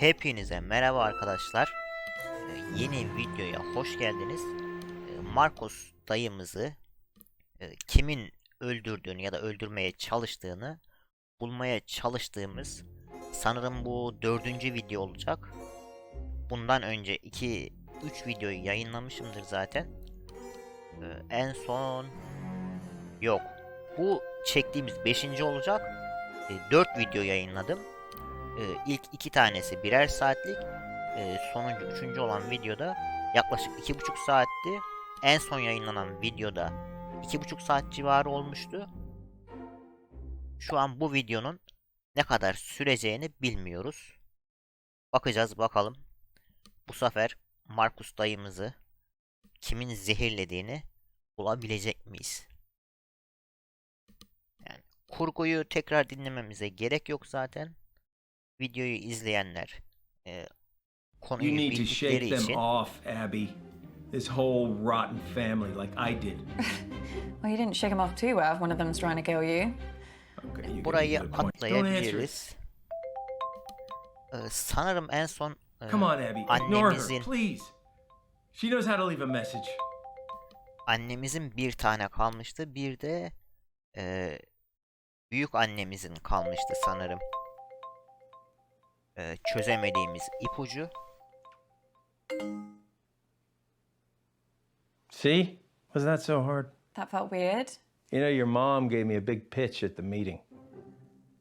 Hepinize merhaba arkadaşlar. Yeni videoya hoş geldiniz. Marcos dayımızı kimin öldürdüğünü ya da öldürmeye çalıştığını bulmaya çalıştığımız, sanırım bu 4. video olacak. Bundan önce 2-3 videoyu yayınlamışımdır zaten. En son yok. Bu çektiğimiz 5. olacak. 4 video yayınladım. İlk 2 tanesi birer saatlik. Sonuncu 3. olan videoda yaklaşık 2,5 saatti. En son yayınlanan videoda 2,5 saat civarı olmuştu. Şu an bu videonun ne kadar süreceğini bilmiyoruz. Bakacağız bakalım. Bu sefer Marcos dayımızı kimin zehirlediğini bulabilecek miyiz? Yani kurguyu tekrar dinlememize gerek yok zaten. Videoyu izleyenler konuyu bildikleri için. Off, Abby. This whole rotten family, like I did. Well, you didn't shake them off too well if one of them's trying to kill you. Okay, Burayı atlayabiliriz. Sanırım en son Come on, Abby. Ignore her, please. She knows how to leave a message. Annemizin bir tane kalmıştı. Bir de büyük annemizin kalmıştı sanırım. Çözemediğimiz ipucu. See? Was that so hard? That felt weird. You know, your mom gave me a big pitch at the meeting.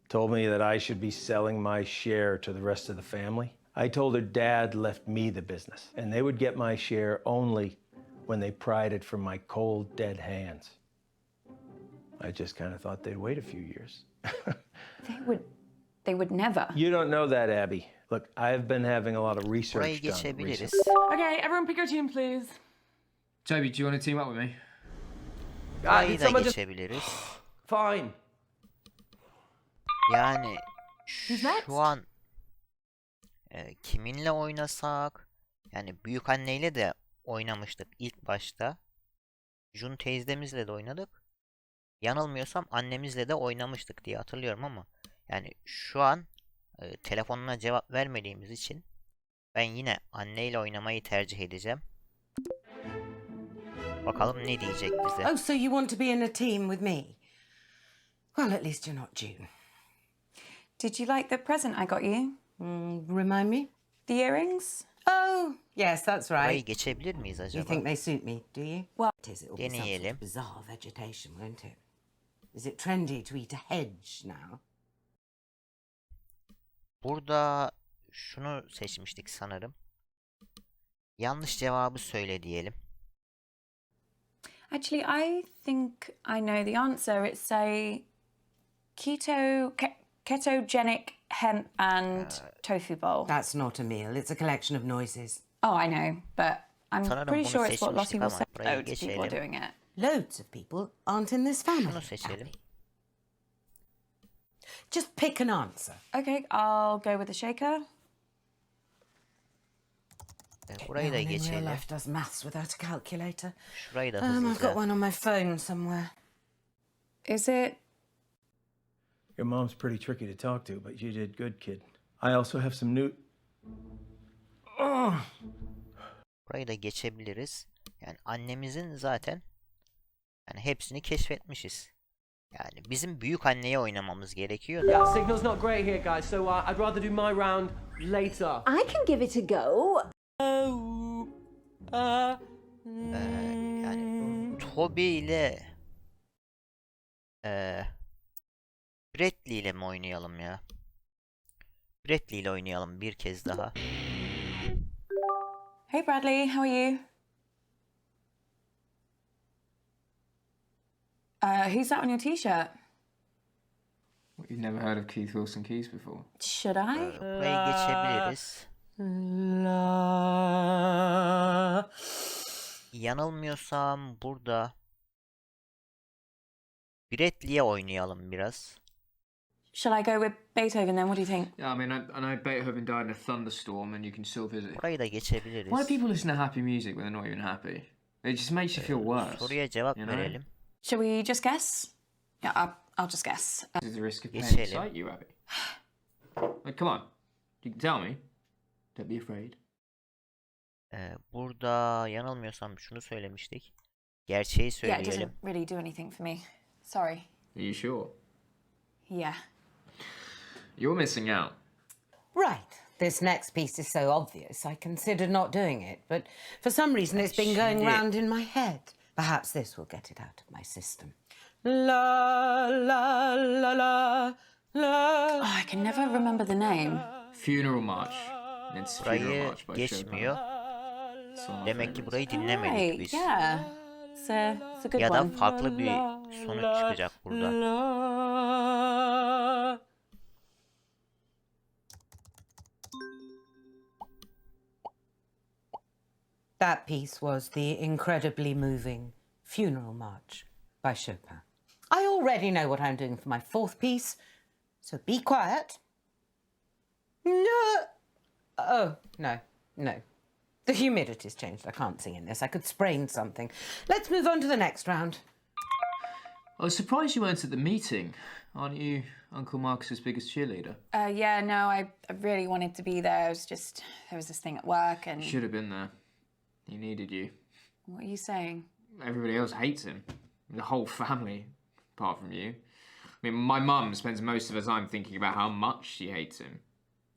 Told me that I should be selling my share to the rest of the family. I told her Dad left me the business, and they would get my share only when they pried it from my cold, dead hands. I just kind of thought they'd wait a few years. They would never. You don't know that, Abby. Look, I've been having a lot of research Burayı done geçebiliriz. recently. Okay, everyone pick your team, please. Toby, do you want to team up with me? Burayı da geçebiliriz. Fine. Yani next? şu an kiminle oynasak? Yani büyük anneyle de oynamıştık ilk başta. Jun teyzemizle de oynadık. Yanılmıyorsam annemizle de oynamıştık diye hatırlıyorum ama yani şu an telefonuna cevap vermediğimiz için ben yine anneyle oynamayı tercih edeceğim. Bakalım ne diyecek bize. Oh, so you want to be in a team with me? Well, at least you're not June. Did you like the present I got you? Remind me? The earrings? Oh, yes, that's Burayı right. geçebilir miyiz You acaba? think they suit me, do you? Well, It is. It'll be some sort deneyelim. of bizarre vegetation, won't it? Is it trendy to eat a hedge now? Burada şunu seçmiştik sanırım. Yanlış cevabı söyle diyelim. Actually, I think I know the answer. It's a ketogenic hemp and tofu bowl. That's not a meal. It's a collection of noises. Oh, I know, but I'm Sanırım pretty bunu sure it's what Lottie seçmiştik will ama say. burayı Loads of people are geçelim. doing it. Loads of people aren't in this family. Şunu seçelim. Abby. Just pick an answer. Okay, I'll go with the shaker. Burayı No da one in real geçelim. life does maths without a calculator. Şurayı da I've got hızlıca. one on my phone somewhere. Is it? Your mom's pretty tricky to talk to, but you did good, kid. I also have some new... Burayı da geçebiliriz. Yani annemizin zaten yani hepsini keşfetmişiz. Yani bizim büyük anneye oynamamız gerekiyor da. Yeah, signal's not great here, guys, so I'd rather do my round later. I can give it a go. Yani Toby ile Bradley ile mi oynayalım ya? Bradley ile oynayalım bir kez daha. Hey Bradley, how are you? Who's that on your t-shirt? What, you've never heard of Keith Wilson Keys before? Should I? Burayı geçebiliriz. Yanılmıyorsam burada Bradley'e oynayalım biraz. Shall I go with Beethoven then? What do you think? Yeah, I mean, I know Beethoven died in a thunderstorm and you can still visit. Burayı da geçebiliriz. Why do people listen to happy music when they're not even happy? It just makes you feel worse. Soruya cevap you know? verelim. Shall we just guess? Yeah, I'll just guess. This is the risk of paying Geçelim. to cite you, Abby. Like, come on. You can tell me. Don't be afraid. Burada yanılmıyorsam şunu söylemiştik. Gerçeği Yeah, it söyleyelim. doesn't really do anything for me. Sorry. Are you sure? Yeah. You're missing out. Right. This next piece is so obvious, I considered not doing it, but for some reason it's been going Şimdi- round in my head. Perhaps this will get it out of my system. La la la la la. Oh, I can never remember the name. Funeral March. It's Funeral Burayı March by geçmiyor. Chopin. Some of my Demek ki burayı favourites. dinlemedik Right, biz. yeah. It's a good Ya da one. farklı bir sonuç çıkacak burada. That piece was the incredibly moving Funeral March by Chopin. I already know what I'm doing for my fourth piece, so be quiet. No. Oh, no, no. The humidity's changed. I can't sing in this. I could sprain something. Let's move on to the next round. I was surprised you weren't at the meeting. Aren't you Uncle Marcus's biggest cheerleader? Yeah, no, I really wanted to be there. There was this thing at work and... You should have been there. He needed you. What are you saying? Everybody else hates him. The whole family, apart from you. I mean, my mum spends most of her time thinking about how much she hates him.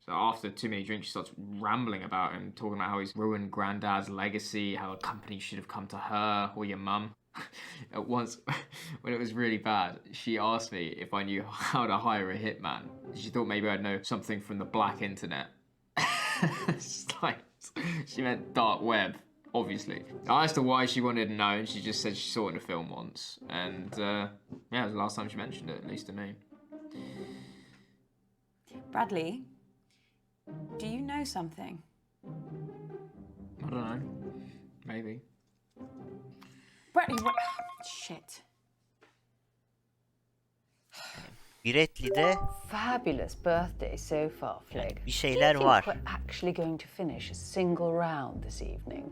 So after too many drinks, she starts rambling about him, talking about how he's ruined Granddad's legacy, how a company should have come to her or your mum. At once, when it was really bad, she asked me if I knew how to hire a hitman. She thought maybe I'd know something from the black internet. It's like, she meant dark web, obviously. I asked her why she wanted to know, and she just said she saw it in a film once. And yeah, it was the last time she mentioned it, at least to me. Bradley, do you know something? I don't know. Maybe. Bradley, what? Shit. Biretli'de Fabulous birthday so far, Flig. bir şeyler var. We're actually going to finish a single round this evening.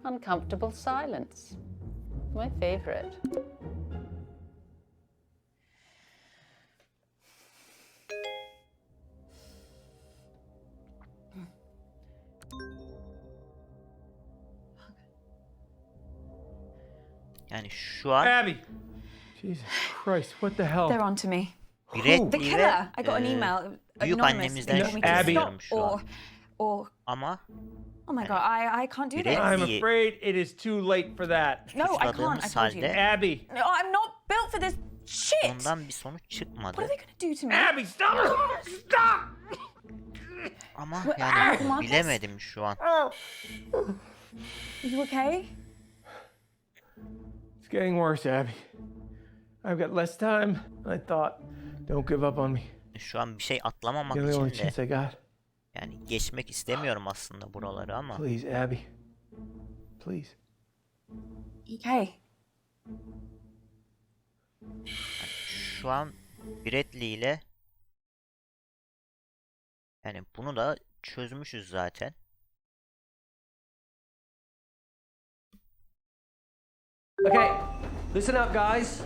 Uncomfortable silence. My favorite. Yani şu an Abby! Jesus Christ, what the hell? They're on to me. The Biretli ve killer. I got an email. büyük anonymous, annemizden telling me to şüpheleniyorum stop şu an. or Ama oh my god, I can't do Biretli- this. I'm afraid it is too late for that. No, I can't. I suçladığımız told you. halde Abby! No, I'm not built for this shit. ondan bir sonuç What çıkmadı. are they going to do to me? Abby, stop! Stop! Ama What- yani Marcus? bilemedim şu an. Are you okay? It's getting worse, Abby. I've got less time than I thought. Don't give up on me. Şu an bir şey atlamamak You're the only için de chance I got. yani geçmek istemiyorum aslında buraları ama Please, Abby. Please. Okay. şu an Biretli ile yani bunu da çözmüşüz zaten. Okay, listen up, guys.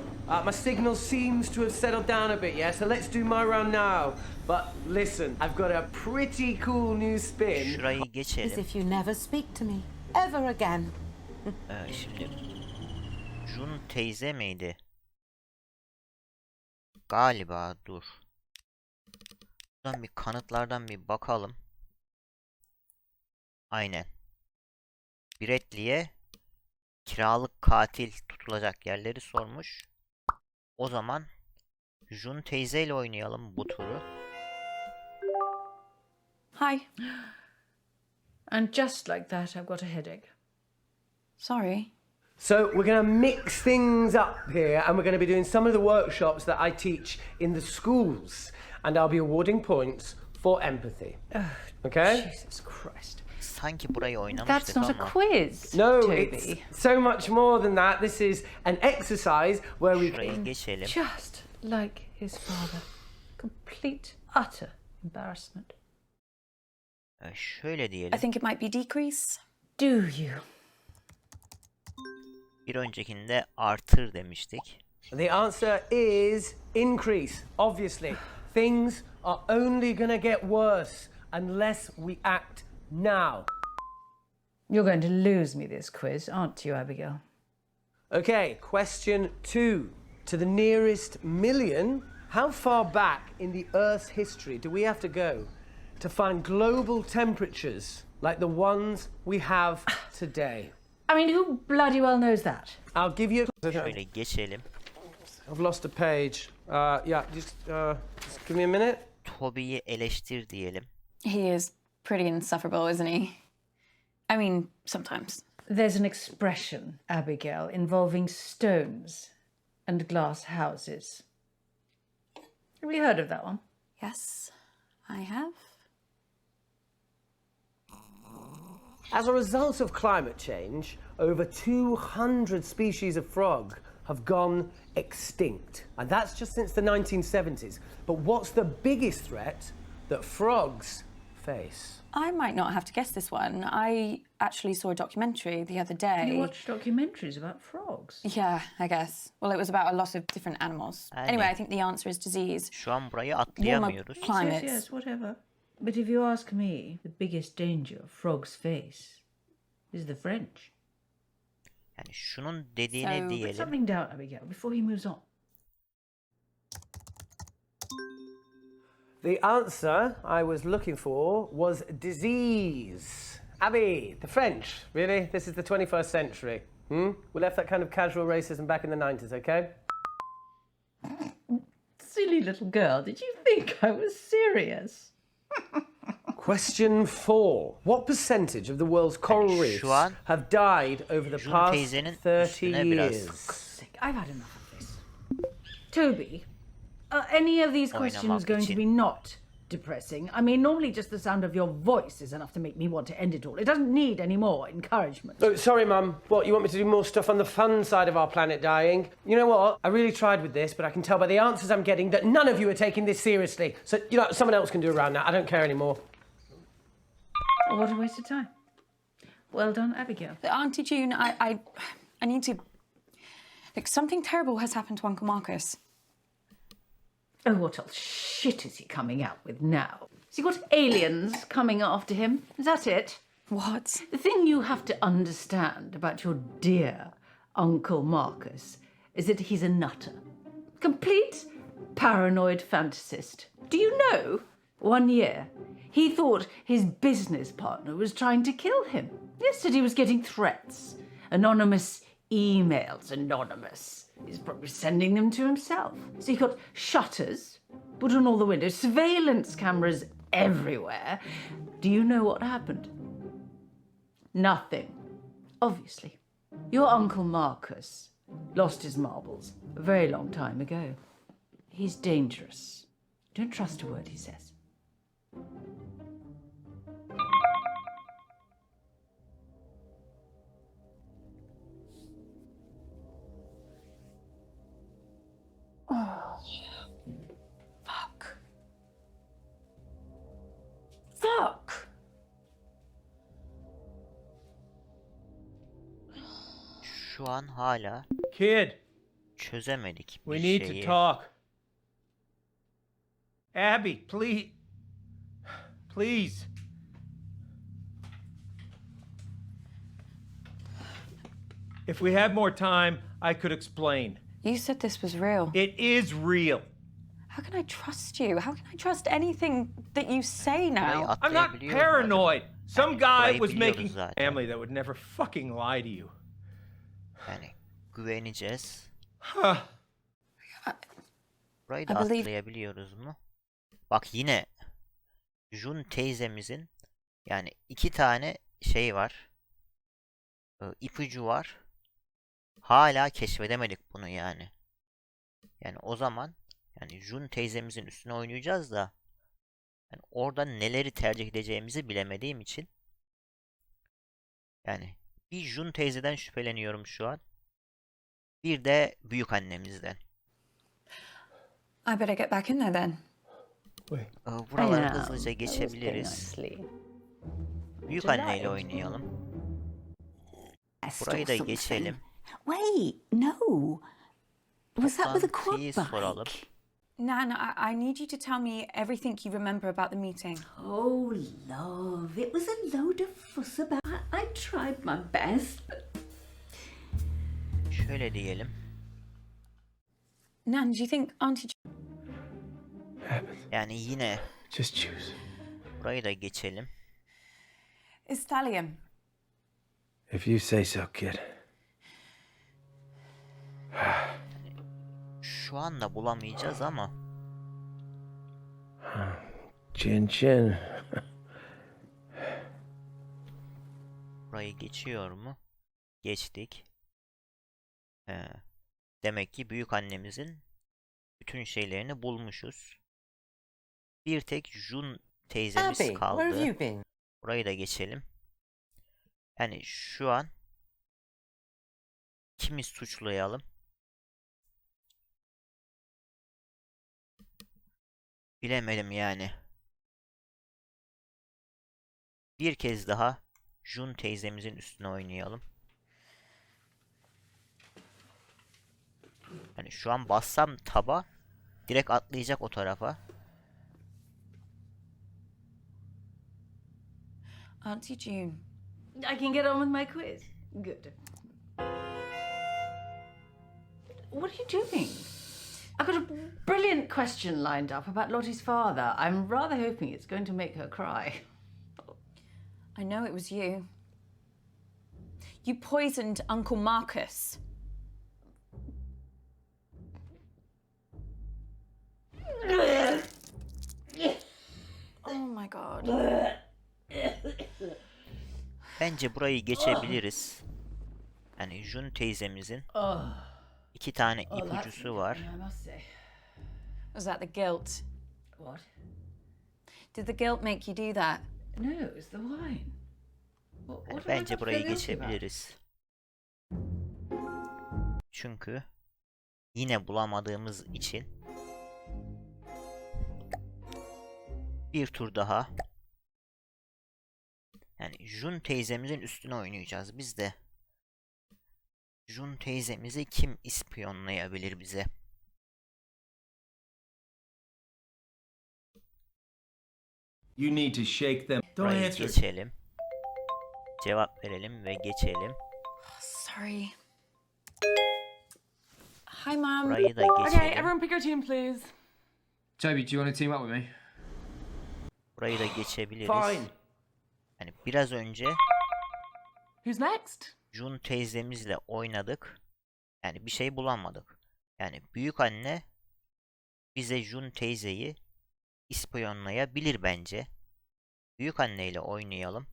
My signal seems to have settled down a bit, yeah? So let's do my round now. But listen, I've got a pretty cool new spin. Şurayı As geçelim. if you never speak to me ever again. Şimdi Jun teyze miydi? Galiba dur. Buradan bir kanıtlardan bir bakalım. Aynen. Biretli'ye kiralık katil tutulacak yerleri sormuş. O zaman Jun teyzeyle oynayalım bu turu. Hi. And just like that, I've got a headache. Sorry. So we're going to mix things up here, and we're going to be doing some of the workshops that I teach in the schools, and I'll be awarding points for empathy. Okay? Jesus Christ. Sanki burayı That's oynamıştık not a ama. quiz, No, Toby. it's so much more than that. This is an exercise where we Şurayı geçelim. Just like his father. Complete, utter embarrassment. Şöyle I diyelim. think it might be decrease. Do you? Bir öncekinde artır demiştik. The answer is increase, obviously. Things are only going to get worse unless we act now. You're going to lose me this quiz, aren't you, Abigail? Okay, question 2. To the nearest million, how far back in the Earth's history do we have to go to find global temperatures like the ones we have today? I mean, who bloody well knows that? I'll give you... Şöyle geçelim. I've lost a page. Just give me a minute. Toby'yi eleştir diyelim. He is pretty insufferable, isn't he? I mean, sometimes. There's an expression, Abigail, involving stones and glass houses. Have you heard of that one? Yes, I have. As a result of climate change, over 200 species of frog have gone extinct. And that's just since the 1970s. But what's the biggest threat that frogs face? I might not have to guess this one. I actually saw a documentary the other day. You watch documentaries about frogs? Yeah, I guess. Well, it was about a lot of different animals. Anyway, I think the answer is disease. Şu an burayı Warmer atlayamıyoruz. climates. Yes, whatever. But if you ask me, the biggest danger frogs face is the French. Yani şunun dediğine So, diyelim. Something down, Abigail, before he moves on. The answer I was looking for was disease. Abby, the French, really? This is the 21st century. We left that kind of casual racism back in the 90s, okay? Silly little girl, did you think I was serious? Question 4. What percentage of the world's coral şu reefs an have died over the Jun past teyzenin 30 üstüne biraz- years? I've had enough of this. Toby, are any of these questions Oynamak going to için. be not depressing? I mean, normally just the sound of your voice is enough to make me want to end it all. It doesn't need any more encouragement. Oh, sorry, Mum. What, you want me to do more stuff on the fun side of our planet dying? You know what? I really tried with this, but I can tell by the answers I'm getting that none of you are taking this seriously. So, someone else can do a round now. I don't care anymore. Oh, what a waste of time. Well done, Abigail. Auntie June, I need to... Look, something terrible has happened to Uncle Marcus. Oh, what else shit is he coming out with now? Has he got aliens coming after him? Is that it? What? The thing you have to understand about your dear Uncle Marcus is that he's a nutter. Complete paranoid fantasist. Do you know, 1 year, he thought his business partner was trying to kill him. Yesterday he was getting threats. Anonymous emails, anonymous. He's probably sending them to himself. So he got shutters put on all the windows, surveillance cameras everywhere. Do you know what happened? Nothing. Obviously. Your Uncle Marcus lost his marbles a very long time ago. He's dangerous. Don't trust a word he says. Fuck. Fuck. Şu an hala Kid, çözemedik bir we need şeyi. to talk. Abby, please. Please. If we had more time, I could explain. You said this was real. It is real. How can I trust you? How can I trust anything that you say Burayı now? I'm not atlayabiliyor mu paranoid. acaba? Some Yani guy burayı was biliyoruz making zaten. family that would never fucking lie to you. Yani güveneceğiz. Huh. Burayı da I believe- atlayabiliyoruz mu? Bak yine Jun teyzemizin yani 2 tane şey var. İpucu var. Hala keşfedemedik bunu yani. Yani o zaman yani Jun teyzemizin üstüne oynayacağız da yani orada neleri tercih edeceğimizi bilemediğim için yani bir Jun teyzeden şüpheleniyorum şu an. Bir de büyük annemizden. I better get back in there then. Buraları Now, hızlıca that was very geçebiliriz. nicely. Büyük Delight. anneyle oynayalım. I stole Burayı da something. geçelim. Wait, no. Was that with a quad Toplantıyı soralım. bike? Nan, I need you to tell me everything you remember about the meeting. Oh, love, it was a load of fuss about. I tried my best. Şöyle diyelim. Nan, do you think Auntie Yani yine Just choose. burayı da geçelim. Italian? If you say so, kid. Şu anda bulamayacağız ama Chin chin. burayı geçiyor mu? Geçtik. Demek ki büyük annemizin bütün şeylerini bulmuşuz. Bir tek Jun teyzemiz Abby, where have kaldı. you been? Burayı da geçelim. Yani şu an kimi suçlayalım? Bilemedim yani. Bir kez daha Jun teyzemizin üstüne oynayalım. Hani şu an bassam taba direkt atlayacak o tarafa. Auntie June. I can get on with my quiz. Good. What are you doing? I've got a brilliant question lined up about Lottie's father. I'm rather hoping it's going to make her cry. I know it was you. You poisoned Uncle Marcus. Oh my god. Bence burayı geçebiliriz. Yani Jun teyzemizin iki tane ipucusu var. I must say. Was that the guilt? What? Did the guilt make you do that? No, it's the wine. What Yani have I bence got to burayı feel guilty about? geçebiliriz. Çünkü yine bulamadığımız için bir tur daha. Yani Jun teyzemizin üstüne oynayacağız biz de. Jun teyzemizi kim ispiyonlayabilir bize? You need to shake them. Don't Burayı answer. geçelim. Cevap verelim ve geçelim. Sorry. Hi, Mum. Burayı da Okay, geçelim. everyone pick your team, please. Toby, do you want to team up with me? Burayı da geçebiliriz. Fine. Yani biraz önce Who's next? Jun teyzemizle oynadık. Yani bir şey bulamadık. Yani büyük anne bize Jun teyzeyi ispiyonlayabilir bence. Büyük anneyle oynayalım.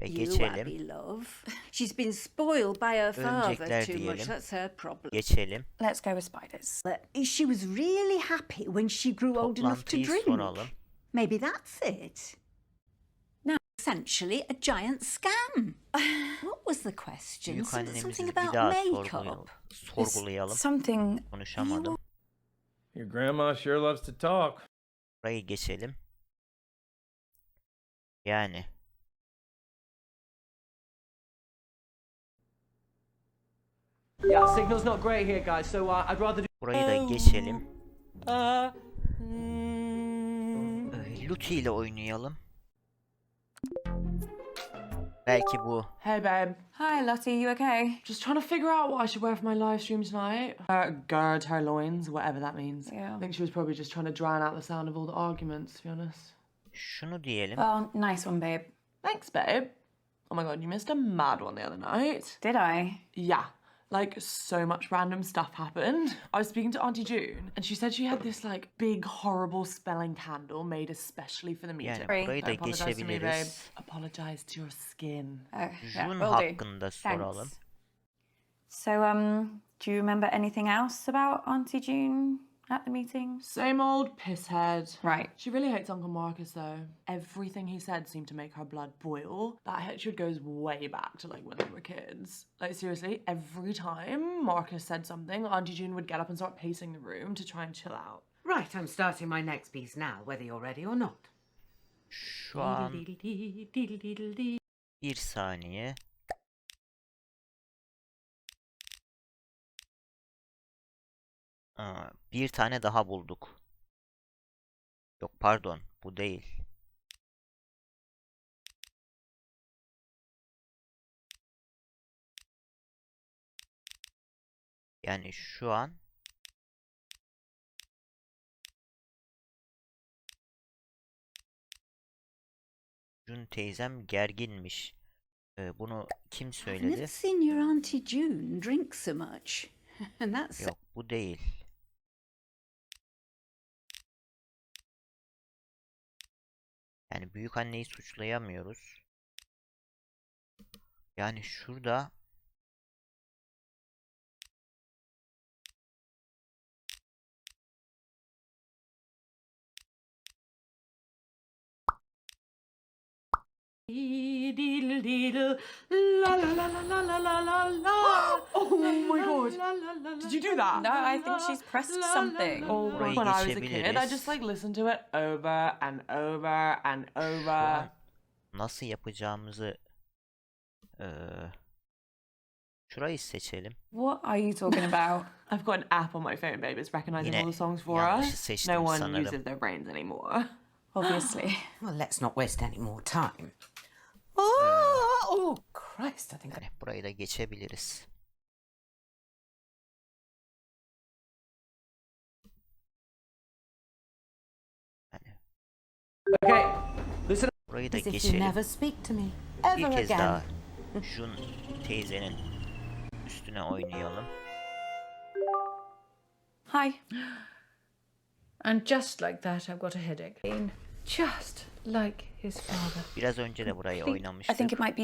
Ve geçelim. Love. She's been spoiled by her father Örümcekler too much. diyelim. That's her problem. Geçelim. Let's go with spiders. She was really happy when she grew old enough to Toplantıyı drink. soralım. Maybe that's it. Now, essentially a giant scam. What was the question? Büyük annemizi Something bir about daha makeup. sorgulayalım. Something. Konuşamadım. Your grandma sure loves to talk. Burayı geçelim. Yani Yeah, signal's not great here, guys, so I'd rather do. burayı da geçelim. Luti ile oynayalım. Belki bu. Hey, babe. Hi, Lottie. You okay? Just trying to figure out what I should wear for my live stream tonight. Gird her loins, whatever that means. Yeah. I think she was probably just trying to drown out the sound of all the arguments, to be honest. Şunu diyelim. Well, nice one, babe. Thanks, babe. Oh my god, you missed a mad one the other night. Did I? Yeah. Like, so much random stuff happened. I was speaking to Auntie June, and she said she had this, like, big, horrible spelling candle made especially for the meeting. Yani burayı da Don't apologise to me, babe. geçebiliriz. Apologise to your skin. Oh, yeah, Jun will do. hakkında soralım. Thanks. So, do you remember anything else about Auntie June at the meeting? Same old pisshead. Right. She really hates Uncle Marcus, though. Everything he said seemed to make her blood boil. That hatred goes way back to, like, when they were kids. Like, seriously, every time Marcus said something, Auntie June would get up and start pacing the room to try and chill out. Right, I'm starting my next piece now, whether you're ready or not. Şu an bir saniye. Bir tane daha bulduk. Yok pardon, bu değil. Yani şu an Jun teyzem gerginmiş. Bunu kim I've söyledi? never seen your Auntie June drink so much. And that's Yok, bu değil. Yani büyük anneyi suçlayamıyoruz. Yani şurada La la la la la la la la la. Oh my god. Did you do that? No, I think she's pressed something. Oh, Burayı when I was a kid, I geçebiliriz. just like listened to it over and over and şu over. an nasıl yapacağımızı şurayı seçelim. What are you talking about? I've got an app on my phone, babe. It's recognizing Yine all the songs for yanlışı us. seçtim No one sanırım. uses their brains anymore. Obviously. Well, let's not waste any more time. Oh, Christ, I think I... Yani burayı da geçebiliriz. Yani Okay, listen. burayı da As if you geçelim. never speak to me Bir ever kez again. daha Jun teyzenin üstüne oynayalım. Hi. And just like that, I've got a headache. Just like his father. Biraz önce de burayı I think oynamıştık. it might be.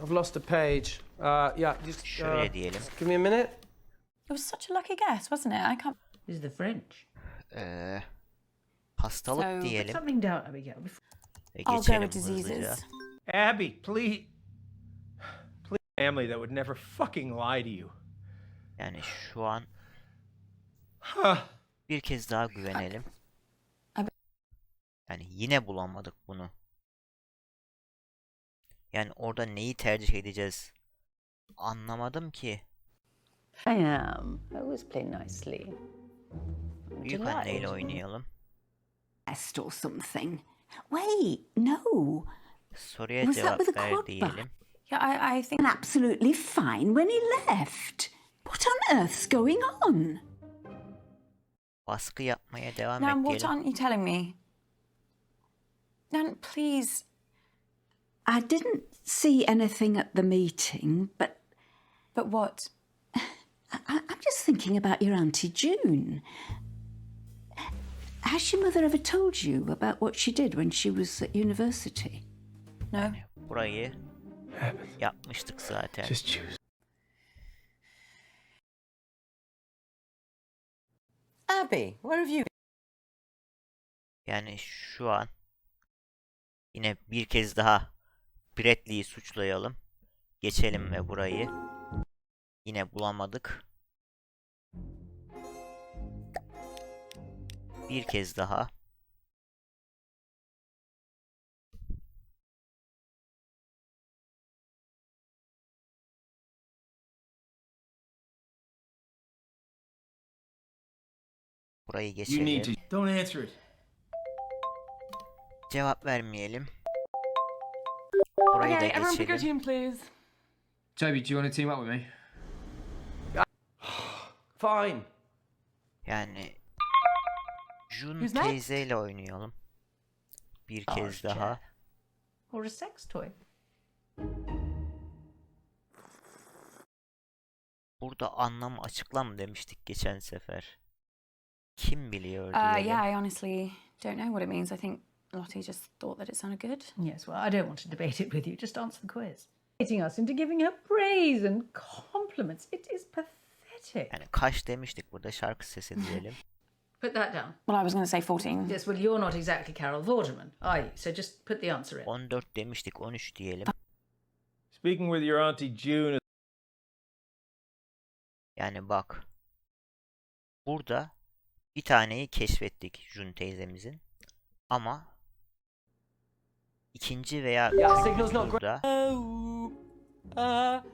I've lost a page. Yeah, just Şuraya diyelim. give me a minute. It was such a lucky guess, wasn't it? I can't. Is the French. Hastalık So- diyelim Something down, Abigail. ve I'll go geçelim with hızlıca. diseases. Abby, please. Please, family that would never fucking lie to you. Yani şu an Huh. bir kez daha güvenelim. Abi- Yani yine bulamadık bunu. Yani orada neyi tercih edeceğiz? Anlamadım ki. I am. I always play nicely. Büyük anneyle oynayalım. Best or something. Wait, no. Soruya Was that cevap with a ver quad diyelim. back? Yeah, I think. And absolutely fine when he left. What on earth's going on? Baskı yapmaya devam Nan, et what diyelim. aren't you telling me? Nan, please. I didn't see anything at the meeting, but But what? I'm just thinking about your Auntie June. Has your mother ever told you about what she did when she was at university? No. Burayı yapmıştık zaten. Just choose. Abby, where have you been? Yani şu an yine bir kez daha Bradley'i suçlayalım. Geçelim ve burayı yine bulamadık. Bir kez daha. Burayı You need geçelim. to. Don't answer it. Cevap vermeyelim. Burayı da Okay, everyone pick your geçelim. team, please. Toby, do you want to team up with me? Fine. Yani Jun Who's next? teyzeyle oynayalım. Bir kez daha. Or a sex toy. Burada anlam açıklam demiştik geçen sefer. Kim biliyor Yeah, diyelim. I honestly don't know what it means. I think Lottie just thought that it sounded good. Yes, well, I don't want to debate it with you. Just answer the quiz. Getting us into giving her praise and compliments. It is pathetic. Yani kaç demiştik burada, şarkı sesi diyelim. Put that down. Well, I was going to say 14. Yes, well, you're not exactly Carol Vorderman, are you? So just put the answer in. 14 demiştik, 13 diyelim. Speaking with your Auntie June. Yani bak. Burada bir taneyi keşfettik Jun teyzemizin. Ama ikinci veya Yeah, üçüncü signal's not great. turda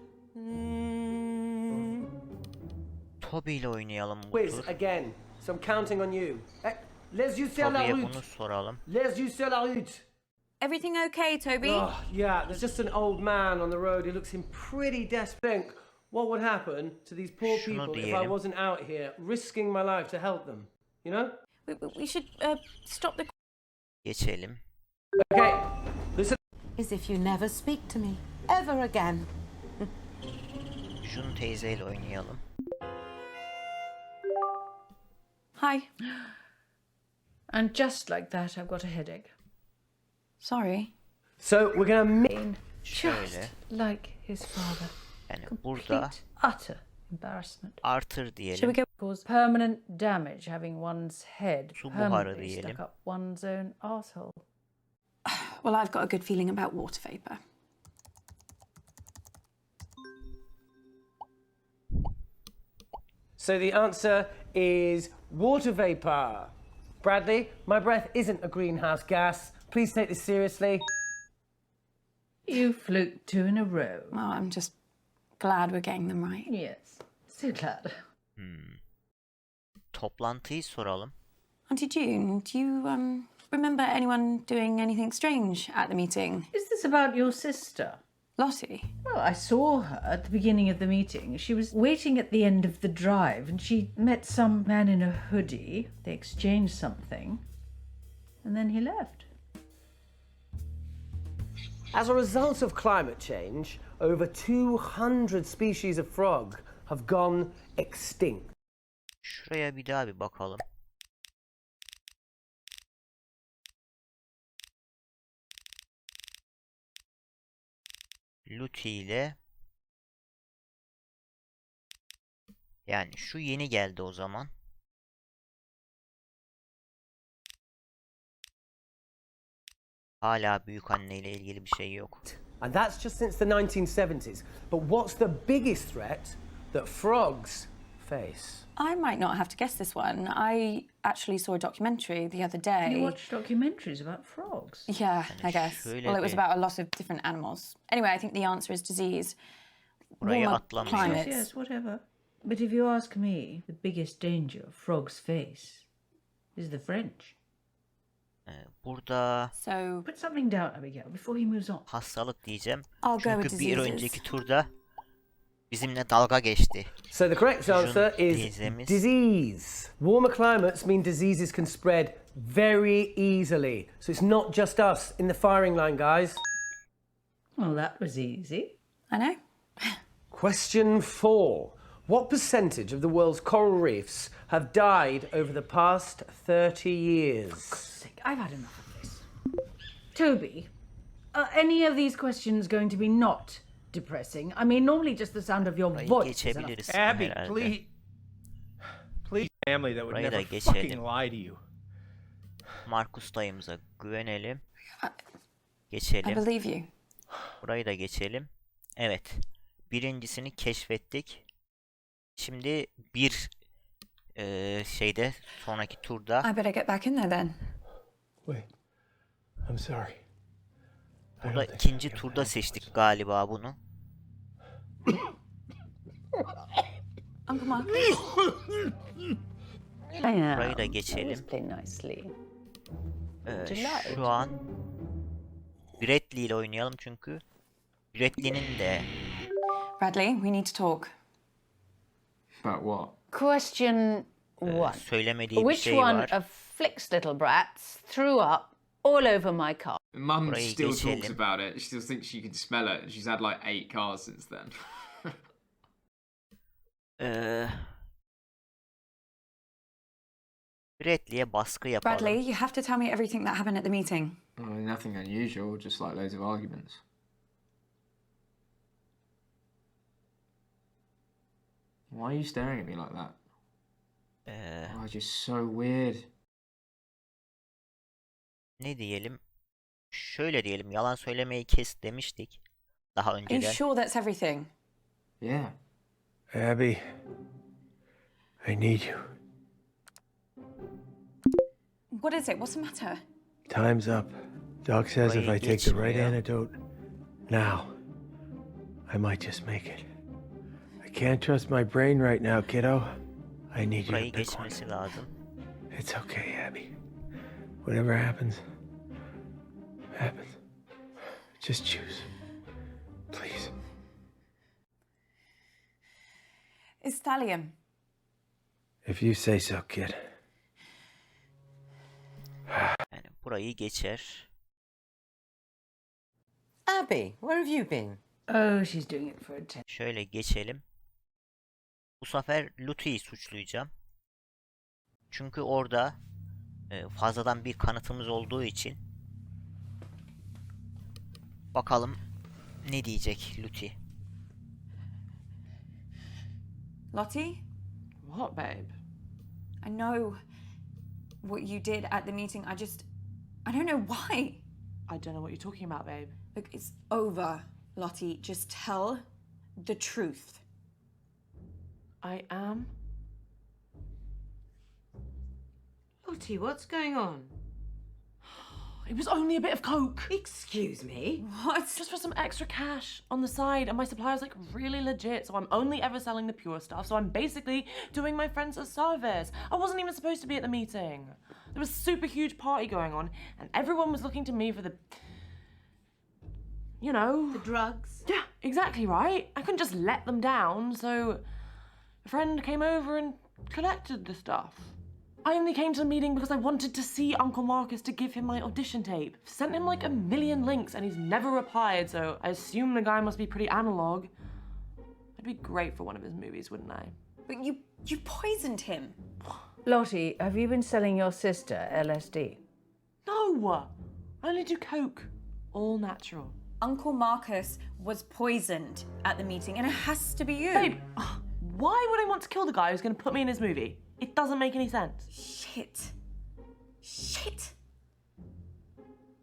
Toby ile oynayalım bu Quiz tur. again. So I'm counting on you. Les yeux sur la Toby'ye route. bunu soralım. Les yeux sur la route. Everything okay, Toby? Oh, yeah, there's just an old man on the road who looks in pretty desperate. What would happen to these poor Şunu people if I diyelim. wasn't out here risking my life to help them? You know? We should stop the... Geçelim. Okay, listen. As if you never speak to me ever again. Jun teyzeyle oynayalım. Hi. And just like that, I've got a headache. Sorry. So we're gonna Şöyle. Just like his father. Yani burada Utter embarrassment. artır Should diyelim. we go? Cause permanent damage having one's head Su buharı permanently diyelim. stuck up one's own arsehole. Well, I've got a good feeling about water vapor. So the answer is water vapor. Bradley, my breath isn't a greenhouse gas. Please take this seriously. You fluked 2 in a row. Well, I'm just glad we're getting them right. Yes, so glad. Toplantıyı soralım. Auntie June, do you remember anyone doing anything strange at the meeting? Is this about your sister? Lottie? Well, I saw her at the beginning of the meeting. She was waiting at the end of the drive and she met some man in a hoodie. They exchanged something and then he left. As a result of climate change, over 200 species of frog have gone extinct. Şuraya bir daha bir bakalım. Luti ile yani şu yeni geldi o zaman. Hala büyük anne ile ilgili bir şey yok. And that's just since the 1970s. But what's the biggest threat that frogs face? I might not have to guess this one. I actually saw a documentary the other day. You watch documentaries about frogs? Yeah, I guess. şöyle Well, it was bir- about a lot of different animals. Anyway, I think the answer is disease. Burayı Warmer atlamayacağız. climates. Yes, whatever. But if you ask me, the biggest danger frogs face is the French. Burada So Put something down, Abigail, before he moves on. hastalık diyeceğim. I'll go with Çünkü bir diseases. önceki turda bizimle dalga geçti. So the correct answer is teyzemiz. disease. Warmer climates mean diseases can spread very easily. So it's not just us in the firing line, guys. Well, that was easy. I know. Question 4. What percentage of the world's coral reefs have died over the past 30 years? Sick. I've had enough of this. Toby, are any of these questions going to be not depressing? I mean, normally just the sound of your Burayı voice is enough. geçebiliriz Abby, herhalde. please, family that would Burayı da never geçelim. fucking lie to you. Markus dayımıza güvenelim. I Geçelim. believe you. Burayı da geçelim. Evet. Birincisini keşfettik. Şimdi bir şeyde sonraki turda I better get back in there then. Wait, I'm sorry. I burada don't think ikinci I can turda help seçtik galiba bunu. Uncle Mark. Burayı da geçelim. Play nicely. Şu an Bradley ile oynayalım çünkü Bradley'nin de Bradley, we need to talk. About what? Question 1. söylemediği bir Which şey one var. of Flick's little brats threw up all over my car? Mum Burayı still talks geçelim. about it. She still thinks she can smell it. She's had like 8 cars since then. Bradley'e baskı yapalım. Bradley, you have to tell me everything that happened at the meeting. Nothing unusual, just like loads of arguments. Why are you staring at me like that? Oh, just so weird. Ne diyelim? Şöyle diyelim. Yalan söylemeyi kes demiştik. Daha Are you önceden. sure that's everything? Yeah. Abby, I need you. What is it? What's the matter? Time's up. Doc says if I take the right geçmiyor. antidote now, I might just make it. I I can't trust my brain right now, kiddo. I need you to Burayı pick one. geçmesi lazım. It's okay, Abby. Whatever happens, happens. Just choose. Please. It's thallium. If you say so, kid. Yani burayı geçer. Abby, where have you been? Oh, she's doing it for attention. Şöyle geçelim. Bu sefer Luty'yi suçlayacağım. Çünkü orada fazladan bir kanıtımız olduğu için. Bakalım ne diyecek Luty. Lottie, What, babe? I know what you did at the meeting. I don't know why. I don't know what you're talking about, babe. Look, it's over, Lottie. Just tell the truth. I am. Lottie, what's going on? It was only a bit of coke. Excuse me? What? Just for some extra cash on the side, and my supplier's like really legit, so I'm only ever selling the pure stuff, so I'm basically doing my friends a service. I wasn't even supposed to be at the meeting. There was a super huge party going on, and everyone was looking to me for the... You know... The drugs? Yeah, exactly right. I couldn't just let them down, so a friend came over and collected the stuff. I only came to the meeting because I wanted to see Uncle Marcus to give him my audition tape. Sent him like a million links and he's never replied, so I assume the guy must be pretty analog. I'd be great for one of his movies, wouldn't I? But you poisoned him. Lottie, have you been selling your sister LSD? No! I only do coke. All natural. Uncle Marcus was poisoned at the meeting, and it has to be you. Babe, why would I want to kill the guy who's going to put me in his movie? It doesn't make any sense. Shit. Shit.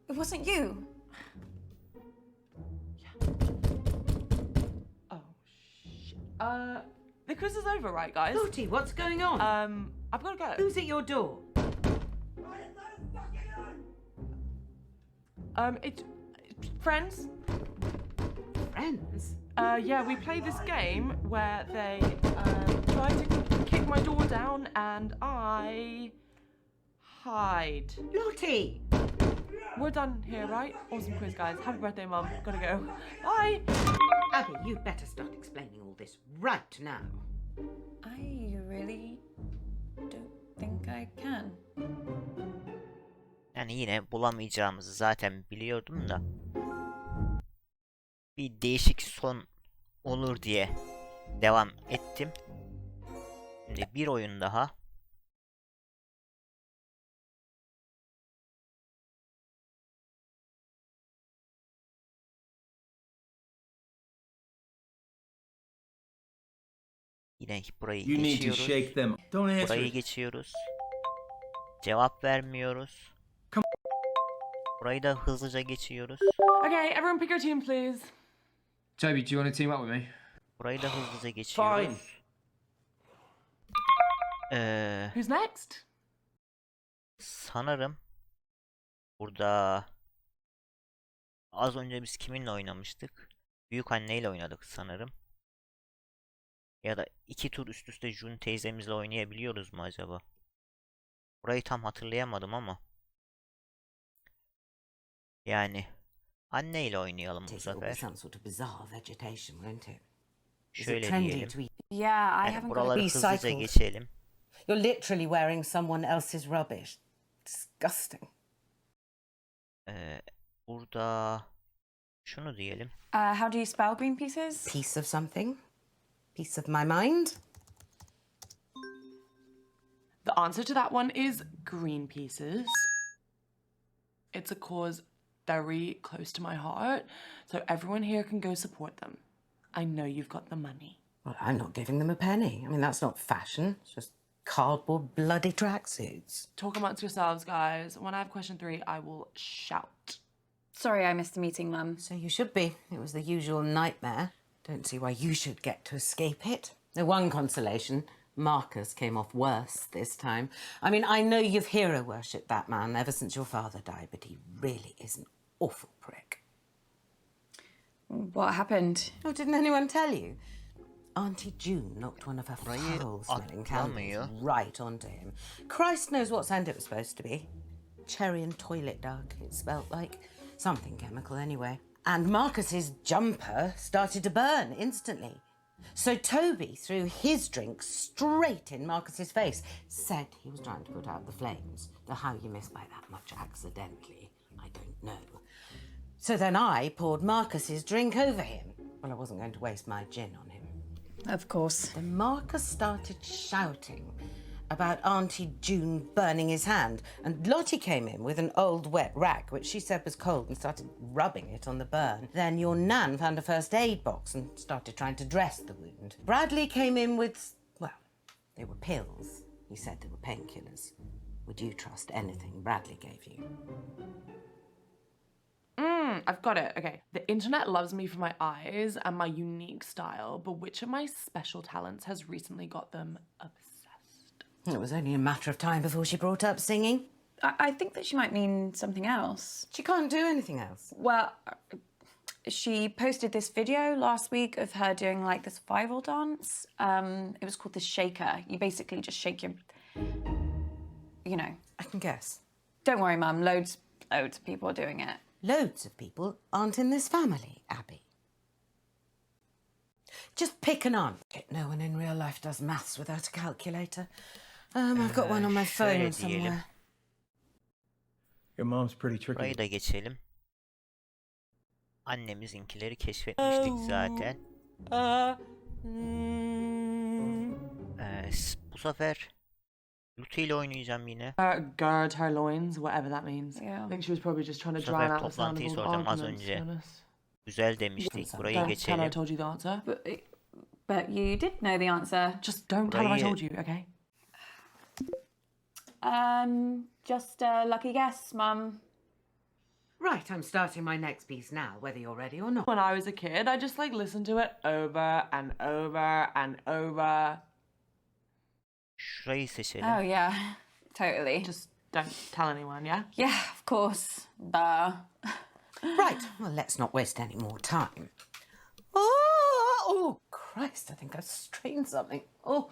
It wasn't you. Oh, shit. The quiz is over, right, guys? Lottie, what's going on? I've got to go. Who's at your door? It's friends. Friends? Yeah, we play this game where they try to kick my door down and I hide. Lottie! We're done here, right? Awesome quiz, guys. Happy birthday, Mum. Gotta go. Bye! Abby, you'd better start explaining all this right now. I really don't think I can. Yani yine bulamayacağımızı zaten biliyordum da. Bir değişik son olur diye devam ettim. Şimdi bir oyun daha. Yine burayı You need to geçiyoruz. shake them. Don't answer Burayı it. geçiyoruz. Cevap vermiyoruz. Burayı da hızlıca geçiyoruz. Okay, everyone pick your team, please. Toby, do you want to team up with me? Burayı da hızlıca geçiyoruz. Who's next? Sanırım burada az önce biz kiminle oynamıştık? Büyük anneyle oynadık sanırım. Ya da 2 tur üst üste Jun teyzemizle oynayabiliyoruz mu acaba? Burayı tam hatırlayamadım ama. Yani anneyle oynayalım bu sefer. Some sort of bizarre vegetation, won't it? Is it Şöyle trendy diyelim. to eat? Yeah, I Yani haven't got buraları a... hızlıca recycled. geçelim. You're literally wearing someone else's rubbish. Disgusting. Burada şunu diyelim. How do you spell green pieces? Piece of something. Piece of my mind. The answer to that one is green pieces. It's a cause very close to my heart, so everyone here can go support them. I know you've got the money. Well, I'm not giving them a penny. I mean, that's not fashion. It's just cardboard bloody tracksuits. Talk amongst yourselves, guys. When I have question 3, I will shout. Sorry I missed the meeting, Mum. So you should be. It was the usual nightmare. Don't see why you should get to escape it. The one consolation, Marcus came off worse this time. I mean, I know you've hero worshipped that man ever since your father died, but he really is an awful prick. What happened? Oh, didn't anyone tell you? Auntie June knocked one of her Burayı foul-smelling atlamıyor. candles right onto him. Christ knows what scent it was supposed to be. Cherry and toilet duck, it smelt like. Something chemical anyway. And Marcus's jumper started to burn instantly. So Toby threw his drink straight in Marcus's face. Said he was trying to put out the flames. Though how you miss by that much accidentally, I don't know. So then I poured Marcus's drink over him. Well, I wasn't going to waste my gin on him. Of course. Then Marcus started shouting about Auntie June burning his hand, and Lottie came in with an old wet rag, which she said was cold, and started rubbing it on the burn. Then your nan found a first aid box and started trying to dress the wound. Bradley came in with, well, they were pills. He said they were painkillers. Would you trust anything Bradley gave you? I've got it. Okay. The internet loves me for my eyes and my unique style, but which of my special talents has recently got them obsessed? It was only a matter of time before she brought up singing. I think that she might mean something else. She can't do anything else. Well, she posted this video last week of her doing like this survival dance. It was called the shaker. You basically just shake your, you know. I can guess. Don't worry, Mum. Loads of people are doing it. Loads of people aren't in this family, Abby. Just pick an aunt. No one in real life does maths without a calculator. I've got one on my phone şöyle somewhere. diyelim. Your mom's pretty tricky. Burayı da geçelim. Annemizinkileri keşfetmiştik zaten. Bu sefer Lutu ile oynayacağım yine. Gird her loins, whatever that means. Yeah. I think she was probably just trying to Bu drown sefer out the sound of toplantıyı all the soracağım az arguments, to be önce. honest. Güzel demiştik. Burayı Don't tell her I geçelim. told you the answer. But you did know the answer. Just don't tell her I Burayı- told you, okay? Just a lucky guess, Mum. Right, I'm starting my next piece now, whether you're ready or not. When I was a kid, I just like listened to it over and over and over. Şurayı seçelim. Oh yeah, totally. Just don't tell anyone, yeah? Yeah, of course. Duh. Right, well, let's not waste any more time. Oh, Christ, I think I've strained something. Oh,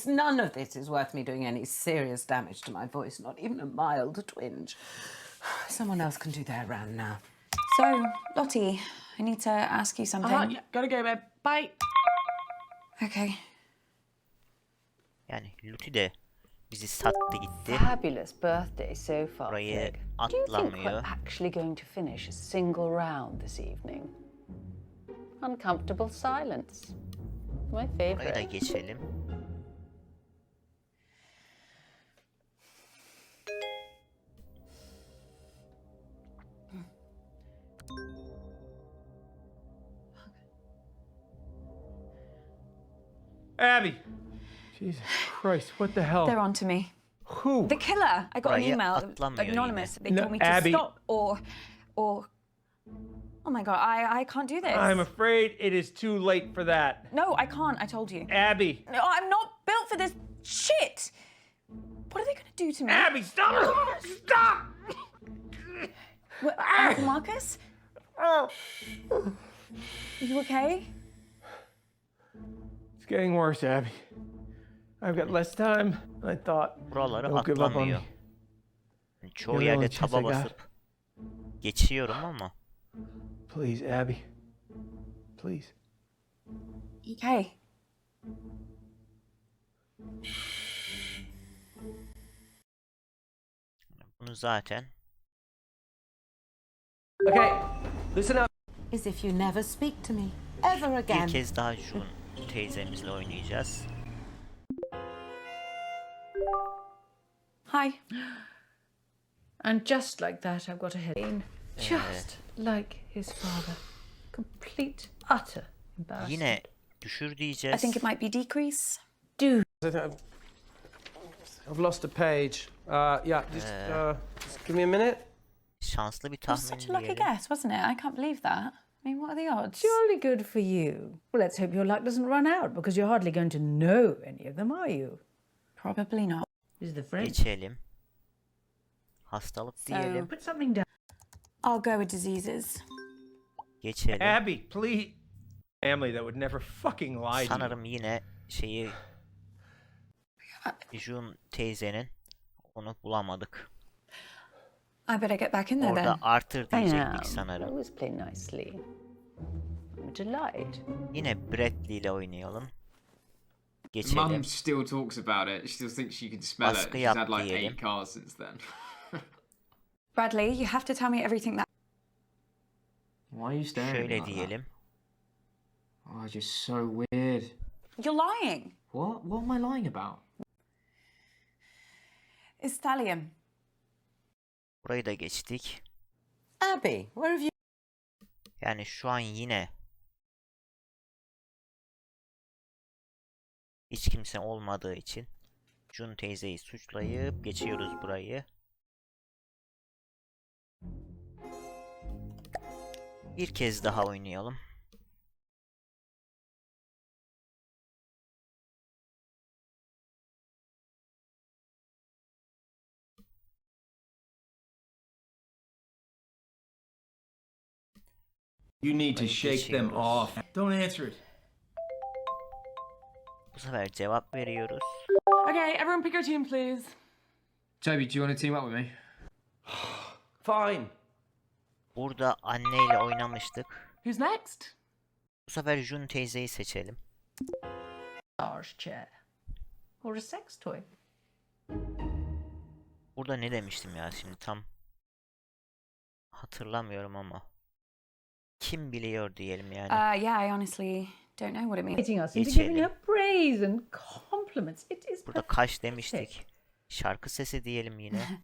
none of this is worth me doing any serious damage to my voice, not even a mild twinge. Someone else can do their round now. So, Lottie, I need to ask you something. Yeah, gotta go, babe. Bye. Okay. Yani Lutu de bizi sattı gitti. Fabulous birthday so far, Burayı Fig. Do you think we're atlamıyor. actually going to finish a single round this evening? Uncomfortable silence. My Burayı da favourite. geçelim. Abby! Jesus Christ, what the hell? They're on to me. Who? The killer. I got an Burayı email, atlamıyor anonymous. yine. They No, told me to Abby. stop or... Oh my God, I can't do this. I'm afraid it is too late for that. No, I can't, I told you. Abby! No, I'm not built for this shit. What are they gonna do to me? Abby, stop! Stop! What, Uncle Marcus? Oh. Are you okay? It's getting worse, Abby. I've got less time than I thought. Buraları Don't give up on atlamıyor. me. Yani çoğu You're the yerde only chance taba I got. basıp geçiyorum ama. Please, Abby. Please. Okay. Bunu zaten Okay, listen up. As if you never speak to me, ever again. bir kez daha Jun teyzemizle oynayacağız. Hi. And just like that, I've got a headache. Just like his father. Complete, utter embarrassment. Yine düşür I diyeceğiz. think it might be decrease. I've lost a page. Yeah, just give me a minute. Şanslı bir It was tahmin such a lucky diyelim. guess, wasn't it? I can't believe that. I mean, what are the odds? Jolly good for you. Well, let's hope your luck doesn't run out, because you're hardly going to know any of them, are you? Probably not. Is the French. Geçelim. Hastalık diyelim. Put something down. I'll go with diseases. Geçelim. Abby, please. family that would never fucking lie to you. Sanırım yine şeyi Jun teyzenin onu bulamadık. I better get back in there Orada then. Arthur I diyecektik know. sanırım. Always play nicely. I'm a delight. Yine Bradley ile oynayalım. Mum Geçelim. still talks about it. She still thinks you can smell it. Baskı She's had yap like diyelim. 8 cars since then. Bradley, you have to tell me everything that. Why are you staring at me Şöyle like that? diyelim. Oh, just so weird. You're lying. What? What am I lying about? It's thallium. Burayı da geçtik. Abby, where have you? Yani şu an yine hiç kimse olmadığı için Jun teyzeyi suçlayıp geçiyoruz burayı. Bir kez daha oynayalım. You need to Burayı shake them geçiyoruz. off. Don't answer it. Bu sefer cevap veriyoruz. Okay, everyone pick your team, please. Toby, do you want to team up with me? Fine. Burada anneyle oynamıştık. Who's next? Bu sefer Jun teyzeyi seçelim. Large chair. Or a sex toy. Burada ne demiştim ya şimdi tam hatırlamıyorum ama. Kim biliyor diyelim yani. Yeah, I honestly don't know what it means. Hitting us into Geçelim. giving her praise and compliments. It is Burada kaç demiştik. Şarkı sesi diyelim yine.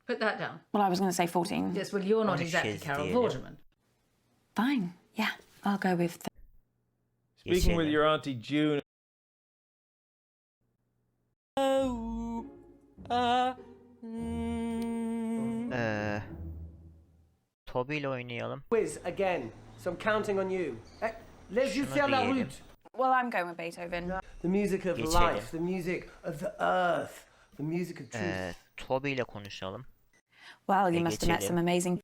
Put that down. Well, I was going to say 14. Yes, well, you're not 12 exactly Carol diyelim. Vorderman. Fine. Yeah, I'll go with the. Speaking with Geçelim. your auntie June. Toby ile oynayalım. Quiz again. So I'm counting on you. Laissez-vous Şunu faire la diyelim. route. Well, I'm going with Beethoven. The music of Geçelim. life, the music of the earth, the music of truth. Toby ile konuşalım. Well, you must have met geçelim. some amazing.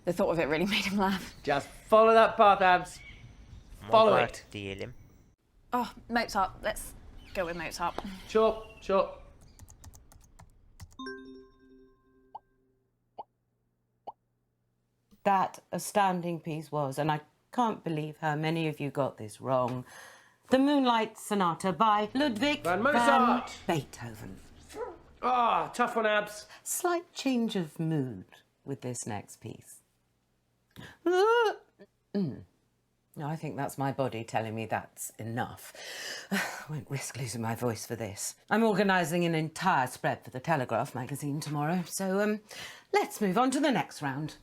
The thought of it really made him laugh. Just follow that path, Abs. Follow Mozart it. diyelim. Oh, Mozart. Let's go with Mozart. Sure, sure. That astounding piece was, and I can't believe how many of you got this wrong. The Moonlight Sonata by Ludwig Van Mozart. Beethoven. Ah, tough one, Abs. Slight change of mood with this next piece. No, I think that's my body telling me that's enough. I won't risk losing my voice for this. I'm organising an entire spread for the Telegraph magazine tomorrow, so let's move on to the next round.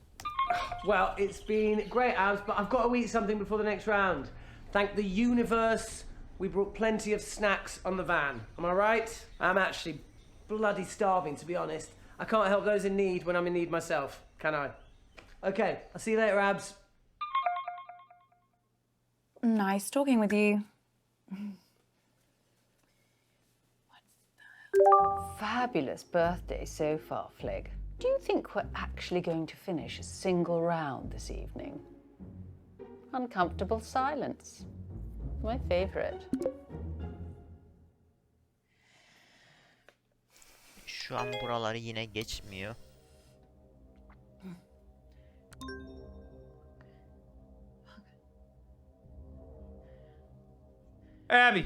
Well, it's been great, Abs, but I've got to eat something before the next round. Thank the universe, we brought plenty of snacks on the van. Am I right? I'm actually bloody starving, to be honest. I can't help those in need when I'm in need myself, can I? Okay, I'll see you later, Abs. Nice talking with you. Fabulous birthday so far, Flig. Do you think we're actually going to finish a single round this evening? Uncomfortable silence. My favourite. Şu an buraları yine geçmiyor. Abby!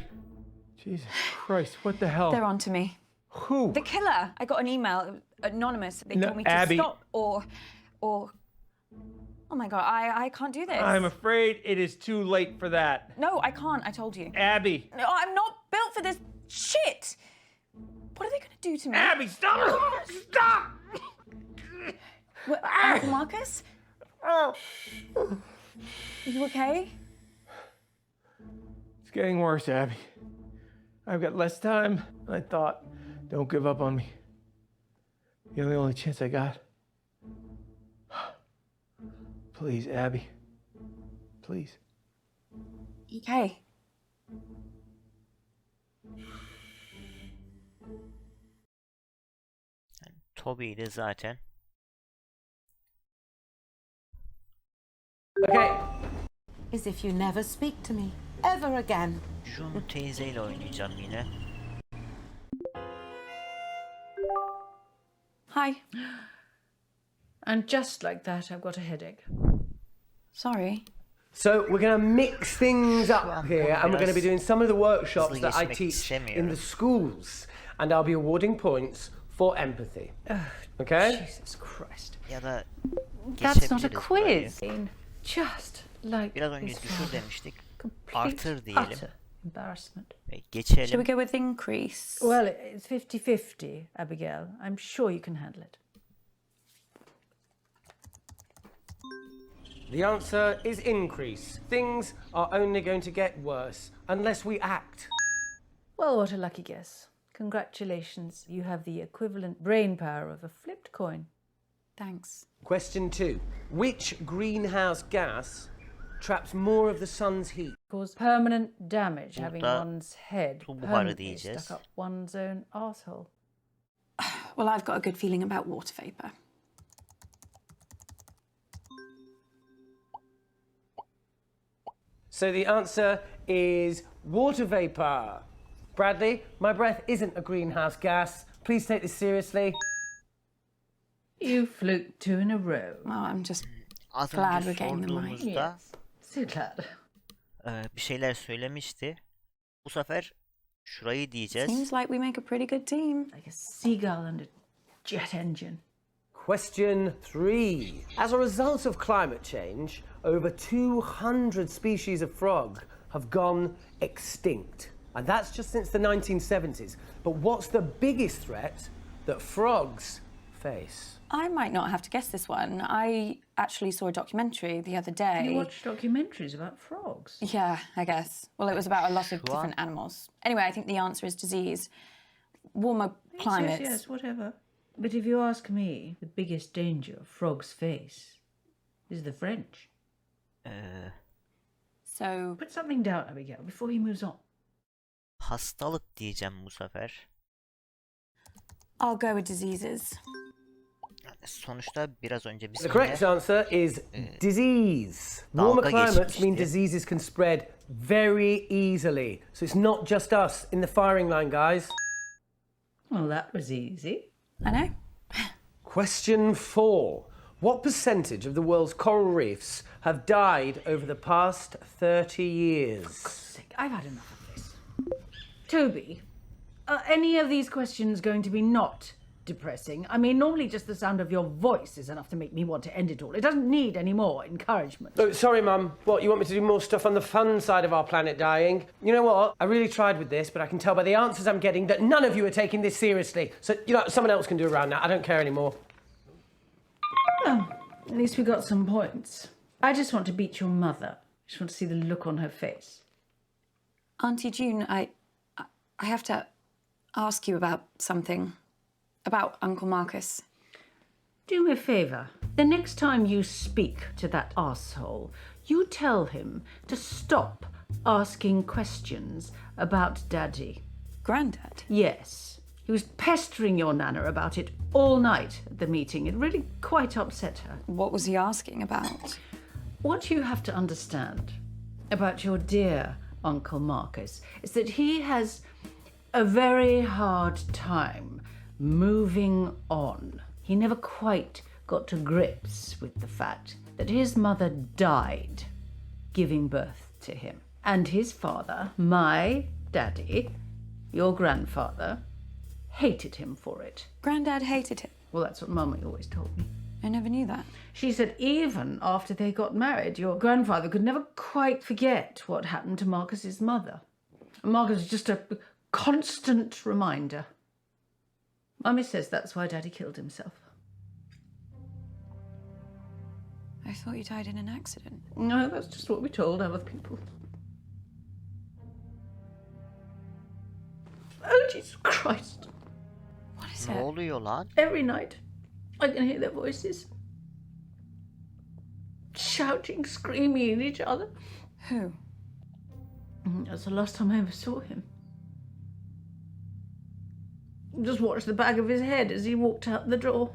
Jesus Christ, what the hell? They're on to me. Who? The killer. I got an email, anonymous. They No, told me to Abby. stop or. Oh my god, I can't do this. I'm afraid it is too late for that. No, I can't. I told you. Abby! No, I'm not built for this shit. What are they gonna do to me? Abby, stop! Stop! What, Uncle Marcus? Oh. Are you okay? It's getting worse, Abby. I've got less time than I thought. Don't give up on me. You're the only chance I got. Please, Abby. Please. Okay. Toby'ydi zaten. Okay. is if you never speak to me ever again. Jun teyzeyle oynayacağım yine. Hi. And just like that, I've got a headache. Sorry. So we're going to mix things up here, and we're going to be doing some of the workshops that I geçmek teach in istemiyorum. the schools, and I'll be awarding points for empathy. Okay? Jesus Christ. Ya da That's not a geçebiliriz burayı. quiz. Just like Biraz önce his düşür father. demiştik. Complete, Artır diyelim. utter embarrassment. Ve Should geçelim. we go with increase? Well, it's 50-50, Abigail. I'm sure you can handle it. The answer is increase. Things are only going to get worse unless we act. Well, what a lucky guess. Congratulations. You have the equivalent brain power of a flipped coin. Thanks. Question 2. Which greenhouse gas traps more of the sun's heat? Cause permanent damage, having Burada one's head su buharı permanently diyeceğiz. stuck up one's own arsehole. Well, I've got a good feeling about water vapour. So the answer is water vapor. Bradley, my breath isn't a greenhouse gas. Please take this seriously. You fluked 2 in a row. Well, I'm just Az glad önce we're getting them right. sorduğumuzda So glad. bir şeyler söylemişti. Bu sefer şurayı diyeceğiz. Seems like we make a pretty good team. Like a seagull and a jet engine. Question 3. As a result of climate change, over 200 species of frog have gone extinct. And that's just since the 1970s. But what's the biggest threat that frogs face? I might not have to guess this one. I actually saw a documentary the other day. You watch documentaries about frogs? Yeah, I guess. Well, it was about a lot of Şu an- different animals. Anyway, I think the answer is disease. Warmer climates. Yes, whatever. But if you ask me, the biggest danger frogs face is the French. So, Put something down, Abigail, before he moves on. Hastalık diyeceğim bu sefer. I'll go with diseases. Sonuçta biraz önce The correct bizimle answer is disease. Warmer dalga climates mean geçmişti. diseases can spread very easily. So it's not just us in the firing line, guys. Well, that was easy. I know. Question 4. What percentage of the world's coral reefs have died over the past 30 years? Sick. I've had enough of this. Toby, are any of these questions going to be not depressing? I mean, normally just the sound of your voice is enough to make me want to end it all. It doesn't need any more encouragement. Oh, sorry, Mum. What, you want me to do more stuff on the fun side of our planet dying? You know what? I really tried with this, but I can tell by the answers I'm getting that none of you are taking this seriously. So, someone else can do around that. I don't care anymore. Oh, at least we got some points. I just want to beat your mother. I just want to see the look on her face. Auntie June, I have to ask you about something. About Uncle Marcus. Do me a favour. The next time you speak to that arsehole, you tell him to stop asking questions about Daddy. Granddad? Yes. He was pestering your Nana about it all night at the meeting. It really quite upset her. What was he asking about? What you have to understand about your dear Uncle Marcus is that he has a very hard time moving on. He never quite got to grips with the fact that his mother died giving birth to him. And his father, my daddy, your grandfather, hated him for it. Granddad hated him. Well, that's what Mummy always told me. I never knew that. She said even after they got married, your grandfather could never quite forget what happened to Marcus's mother. And Marcus was just a constant reminder. Mummy says that's why Daddy killed himself. I thought you died in an accident. No, that's just what we told other people. Oh, Jesus Christ. What is Ne it? oluyor lan? Every night, I can hear their voices. Shouting, screaming at each other. Who? That's the last time I ever saw him. Just watched the back of his head as he walked out the door.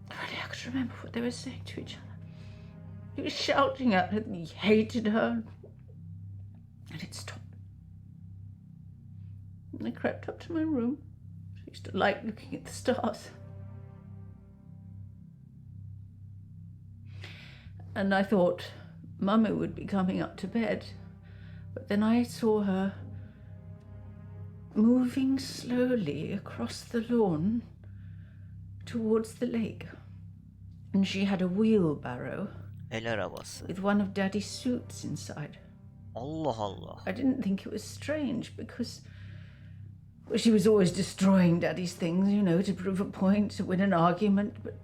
Really, I could remember what they were saying to each other. He was shouting at her that he hated her. And it stopped. And I crept up to my room. I used to like looking at the stars. And I thought Mummy would be coming up to bed. But then I saw her moving slowly across the lawn towards the lake. And she had a wheelbarrow El arabası. with one of Daddy's suits inside. Allah Allah. I didn't think it was strange because well, she was always destroying Daddy's things, you know, to prove a point, to win an argument, but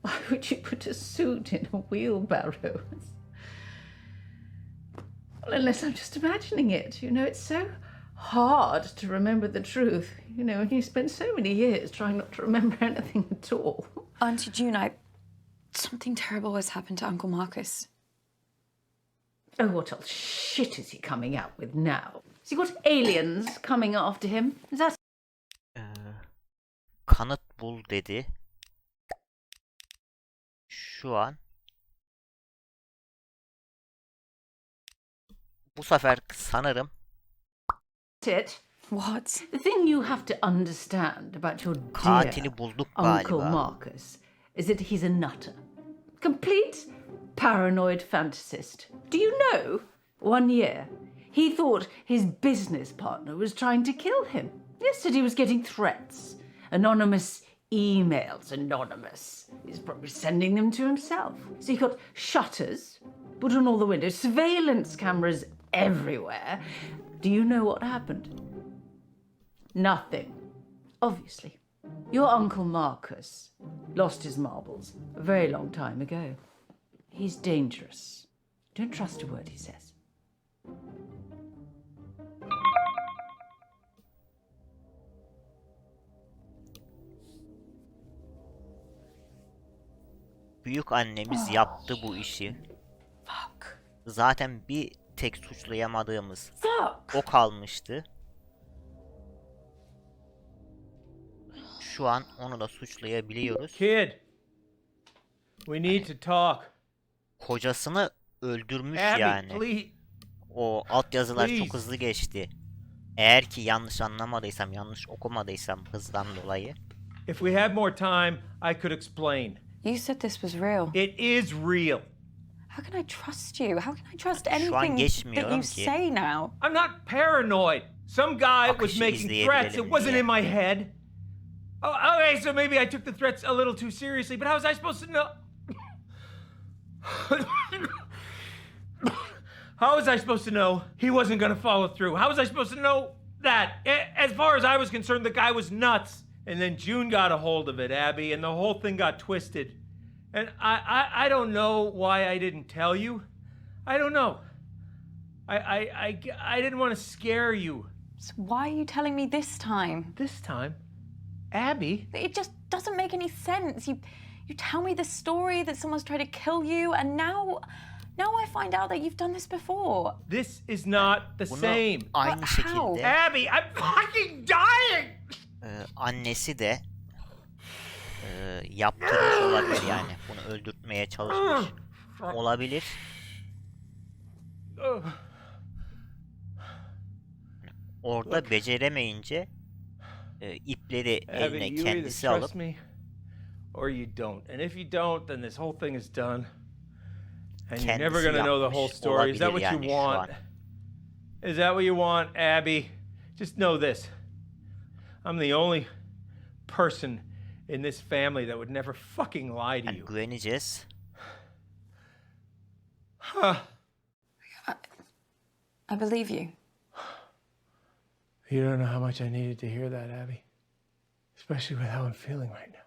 why would you put a suit in a wheelbarrow? Well, unless I'm just imagining it, you know, it's so hard to remember the truth, you know, and you spend so many years trying not to remember anything at all. Auntie June, something terrible has happened to Uncle Marcus. Oh, what else shit is he coming out with now? Has he got aliens coming after him? Is that... Kanıt bul dedi. Şu an bu sefer sanırım it? What? The thing you have to understand about your dear katili bulduk Uncle galiba. Marcus is that he's a nutter. Complete paranoid fantasist. Do you know, 1 year, he thought his business partner was trying to kill him. Yesterday he was getting threats. Anonymous emails, anonymous. He's probably sending them to himself. So he got shutters put on all the windows, surveillance cameras everywhere. Do you know what happened? Nothing. Obviously. Your Uncle Marcus lost his marbles a very long time ago. He's dangerous. Don't trust a word he says. Büyük annemiz yaptı bu işi. Zaten bir tek suçlayamadığımız o kalmıştı. Şu an onu da suçlayabiliyoruz. Kid, we need to talk. Kocasını öldürmüş Abby, yani. please. O altyazılar Please. çok hızlı geçti. Eğer ki yanlış anlamadıysam, yanlış okumadıysam hızdan dolayı. If we had more time, I could explain. You said this was real. It is real. How can I trust you? How can I trust Şu an anything that geçmiyorum you ki. say now? I'm not paranoid. Some guy was Akışı making threats. It izleyebilelim wasn't diye. in my head. Oh, okay, so maybe I took the threats a little too seriously, but how was I supposed to know? How was I supposed to know he wasn't going to follow through? How was I supposed to know that? As far as I was concerned, the guy was nuts. And then June got a hold of it, Abby, and the whole thing got twisted. And I don't know why I didn't tell you. I don't know. I didn't want to scare you. So why are you telling me this time? This time, Abby. It just doesn't make any sense. You tell me the story that someone's tried to kill you, and now I find out that you've done this before. This is not the Bunu same. aynı şekilde Abby, I'm fucking dying. annesi de yaptırmış olabilir yani. Bunu öldürtmeye çalışmış olabilir. Orada beceremeyince ipleri Abby, eline you either kendisi alıp trust me or you don't. And if you don't, then this whole thing is done. And you're never kendisi gonna know the whole yapmış story. Is that olabilir what yani you şu an. want? Is that what you want, Abby? Just know this. I'm the only person in this family that would never fucking lie to Yani you. güveneceğiz. I believe you. You don't know how much I needed to hear that, Abby. Especially with how I'm feeling right now.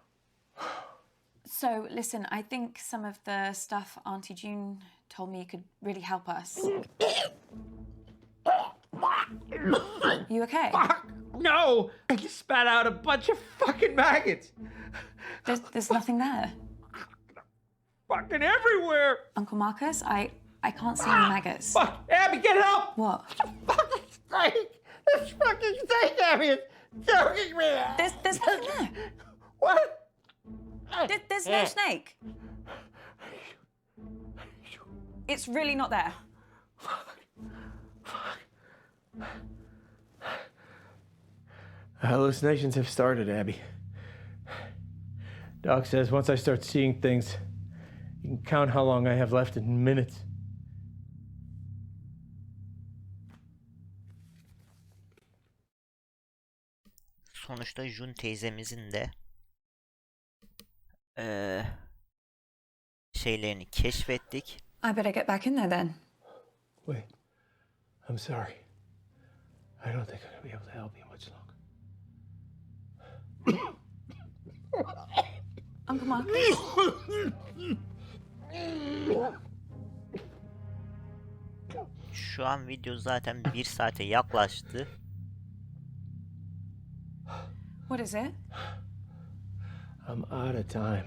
So listen, I think some of the stuff Auntie June told me could really help us. You okay? Fuck! No! I just spat out a bunch of fucking maggots! There's nothing there. Fucking everywhere! Uncle Marcus, I can't see any maggots. Fuck! Abby, get help! What? Fucking snake! This fucking snake, Abby, is choking me! There's nothing there. What? There's no snake. It's really not there. Hallucinations have started, Abby. Doc says once I start seeing things, you can count how long I have left in minutes. Sonuçta Jun teyzemizin de şeylerini keşfettik. I better get back in there then. Wait, I'm sorry. I don't think I'm gonna be able to help you much longer. Uncle Mark. Şu an video zaten 1 saate yaklaştı. What is it? I'm out of time.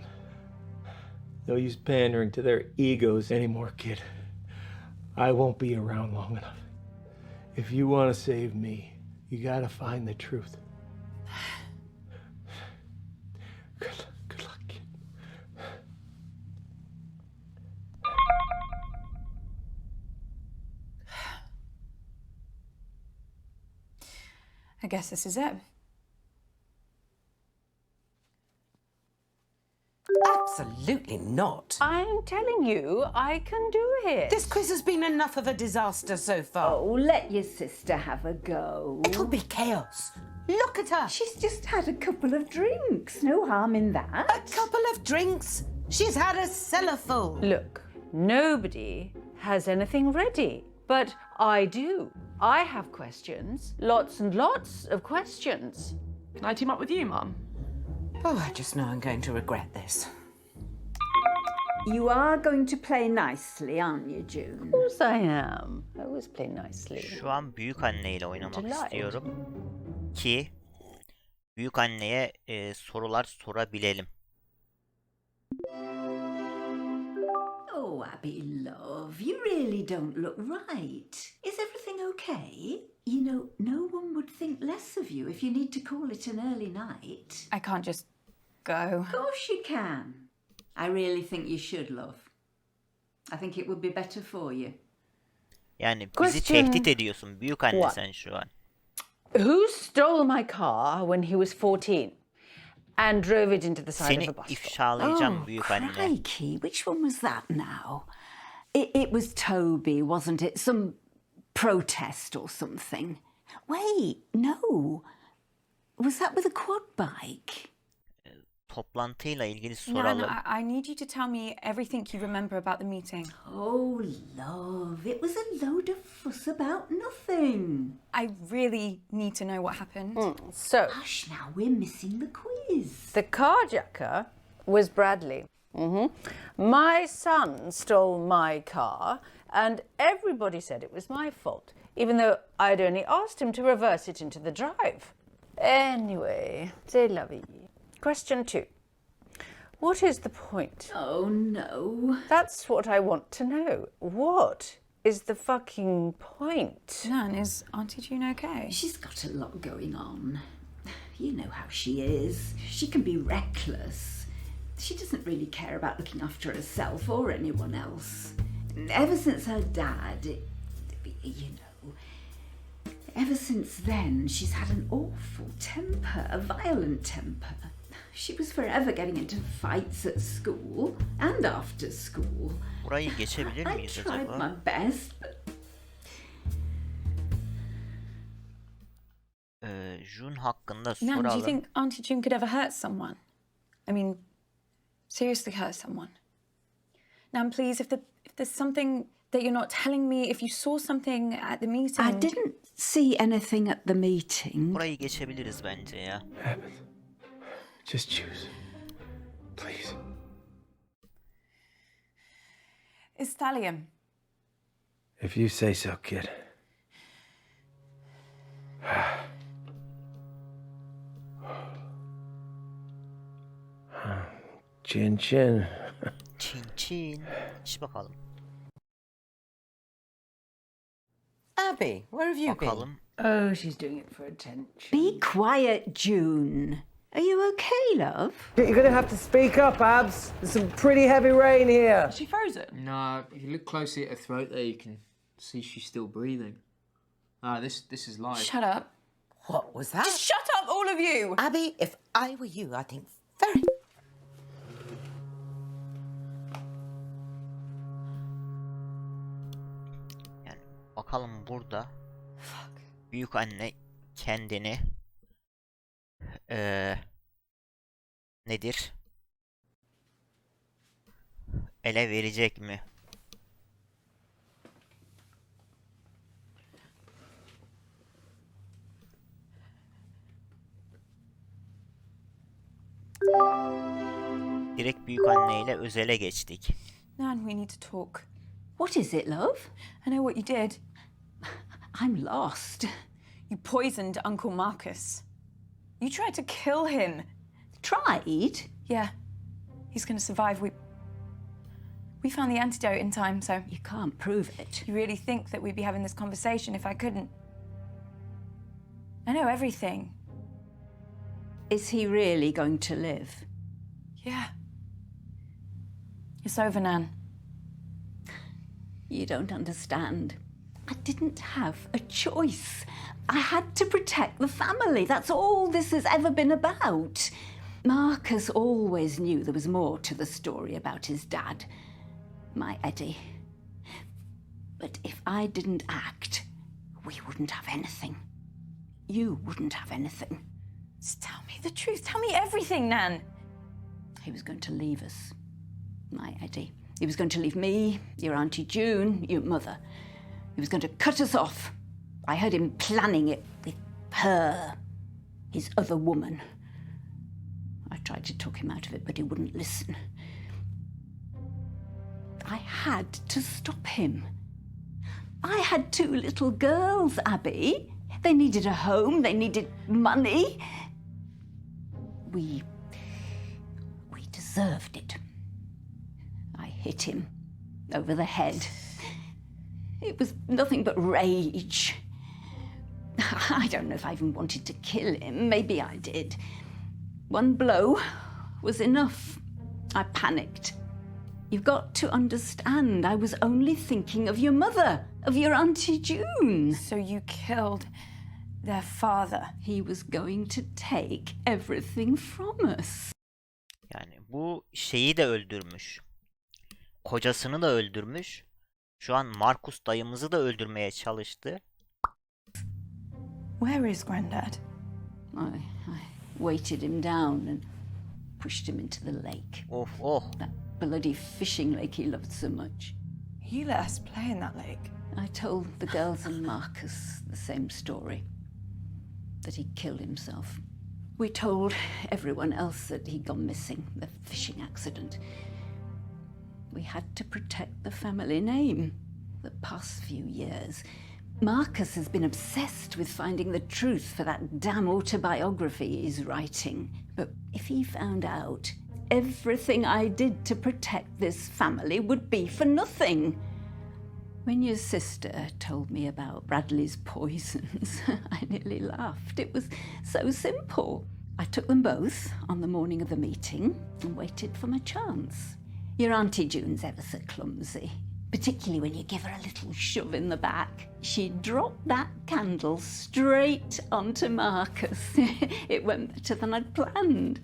No use pandering to their egos anymore, kid. I won't be around long enough. If you want to save me, you gotta find the truth. Good luck, kid. I guess this is it. Absolutely not. I'm telling you, I can do it. This quiz has been enough of a disaster so far. Oh, let your sister have a go. It'll be chaos. Look at her. She's just had a couple of drinks. No harm in that. A couple of drinks. She's had a cellar full. Look, nobody has anything ready, but I do. I have questions, lots and lots of questions. Can I team up with you, Mum? Oh, I just know I'm going to regret this. You are going to play nicely, aren't you, June? Of course I am. I always play nicely. Şu an büyük anneyle oynamak Delight. istiyorum ki büyük anneye sorular sorabilelim. Oh, Abby, love, you really don't look right. Is everything okay? You know, no one would think less of you if you need to call it an early night. I can't just go. Of course you can. I really think you should, love. I think it would be better for you. Yani bizi Question tehdit ediyorsun büyük anne one. sen şu an. Who stole my car when he was 14 and drove it into the side Seni of a bus stop? ifşalayacağım büyük anne. Crikey, which one was that now? It was Toby, wasn't it? Some protest or something. Wait, no. Was that with a quad bike? Toplantıyla ilgili No, soralım. I need you to tell me everything you remember about the meeting. Oh, love, it was a load of fuss about nothing. I really need to know what happened. So, Hush now, we're missing the quiz. the carjacker was Bradley. My son stole my car, and everybody said it was my fault, even though I'd only asked him to reverse it into the drive. Anyway, c'est la vie. Question 2. What is the point? Oh, no. That's what I want to know. What is the fucking point? Nan, is Auntie June okay? She's got a lot going on. You know how she is. She can be reckless. She doesn't really care about looking after herself or anyone else. Ever since her dad, you know, ever since then, she's had an awful temper, a violent temper. She was forever getting into fights at school and after school. Burayı geçebilir I miyiz tried acaba? my best, but Jun hakkında Nan, do you soralım. think Auntie June could ever hurt someone? I mean, seriously hurt someone? Nan, please, if there's something that you're not telling me, if you saw something at the meeting... I didn't see anything at the meeting. Burayı geçebiliriz bence ya. Happens. Just choose. Please. It's thallium. If you say so, kid. Chin chin. Çin çin. İç bakalım. Abby, where have you been? Bakalım. Oh, she's doing it for attention. Be quiet, June. Are you okay, love? You're going to have to speak up, Abs. There's some pretty heavy rain here. Is she frozen? No, if you look closely at her throat there, you can see she's still breathing. This is live. Shut up. What was that? Just shut up, all of you! Abby, if I were you, I'd think very... Yani bakalım burada büyük anne kendini nedir? Ele verecek mi? Direkt büyük anneyle özele geçtik. Nan, we need to talk. What is it, love? I know what you did. I'm lost. You poisoned Uncle Marcus. You tried to kill him. Tried? Yeah. He's gonna survive. We found the antidote in time, so... You can't prove it. You really think that we'd be having this conversation if I couldn't? I know everything. Is he really going to live? Yeah. It's over, Nan. You don't understand. I didn't have a choice. I had to protect the family. That's all this has ever been about. Marcus always knew there was more to the story about his dad, my Eddie. But if I didn't act, we wouldn't have anything. You wouldn't have anything. Just tell me the truth. Tell me everything, Nan. He was going to leave us, my Eddie. He was going to leave me, your Auntie June, your mother. He was going to cut us off. I heard him planning it with her, his other woman. I tried to talk him out of it, but he wouldn't listen. I had to stop him. I had 2 little girls, Abby. They needed a home, they needed money. We deserved it. I hit him over the head. It was nothing but rage. I don't know if I even wanted to kill him. Maybe I did. One blow was enough. I panicked. You've got to understand, I was only thinking of your mother, of your Auntie June. So you killed their father. He was going to take everything from us. Yani bu şeyi de öldürmüş. Kocasını da öldürmüş. Şu an Marcus dayımızı da öldürmeye çalıştı. Where is Granddad? I weighted him down and pushed him into the lake. Of oh. That bloody fishing lake he loved so much. You let us play in that lake. I told the girls and Marcus the same story, that he killed himself. We told everyone else that he'd gone missing, the fishing accident. We had to protect the family name. The past few years, Marcus has been obsessed with finding the truth for that damn autobiography he's writing. But if he found out, everything I did to protect this family would be for nothing. When your sister told me about Bradley's poisons, I nearly laughed. It was so simple. I took them both on the morning of the meeting and waited for my chance. Your Auntie June's ever so clumsy, particularly when you give her a little shove in the back. She dropped that candle straight onto Marcus. It went better than I'd planned.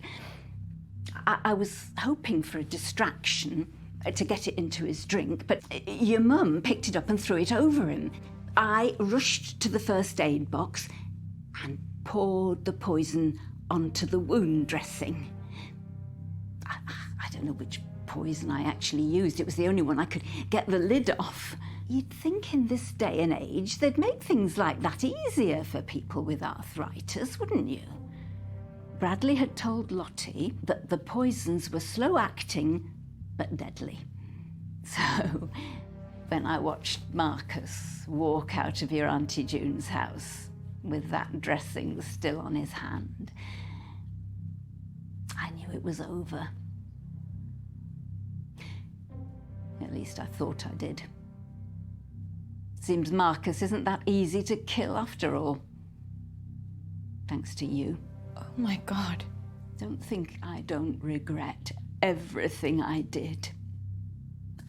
I was hoping for a distraction, to get it into his drink, but your mum picked it up and threw it over him. I rushed to the first aid box and poured the poison onto the wound dressing. I don't know which poison I actually used. It was the only one I could get the lid off. You'd think in this day and age they'd make things like that easier for people with arthritis, wouldn't you? Bradley had told Lottie that the poisons were slow-acting but deadly. So, when I watched Marcus walk out of your Auntie June's house with that dressing still on his hand, I knew it was over. At least I thought I did. Seems Marcus isn't that easy to kill after all. Thanks to you. Oh my God. Don't think I don't regret everything I did.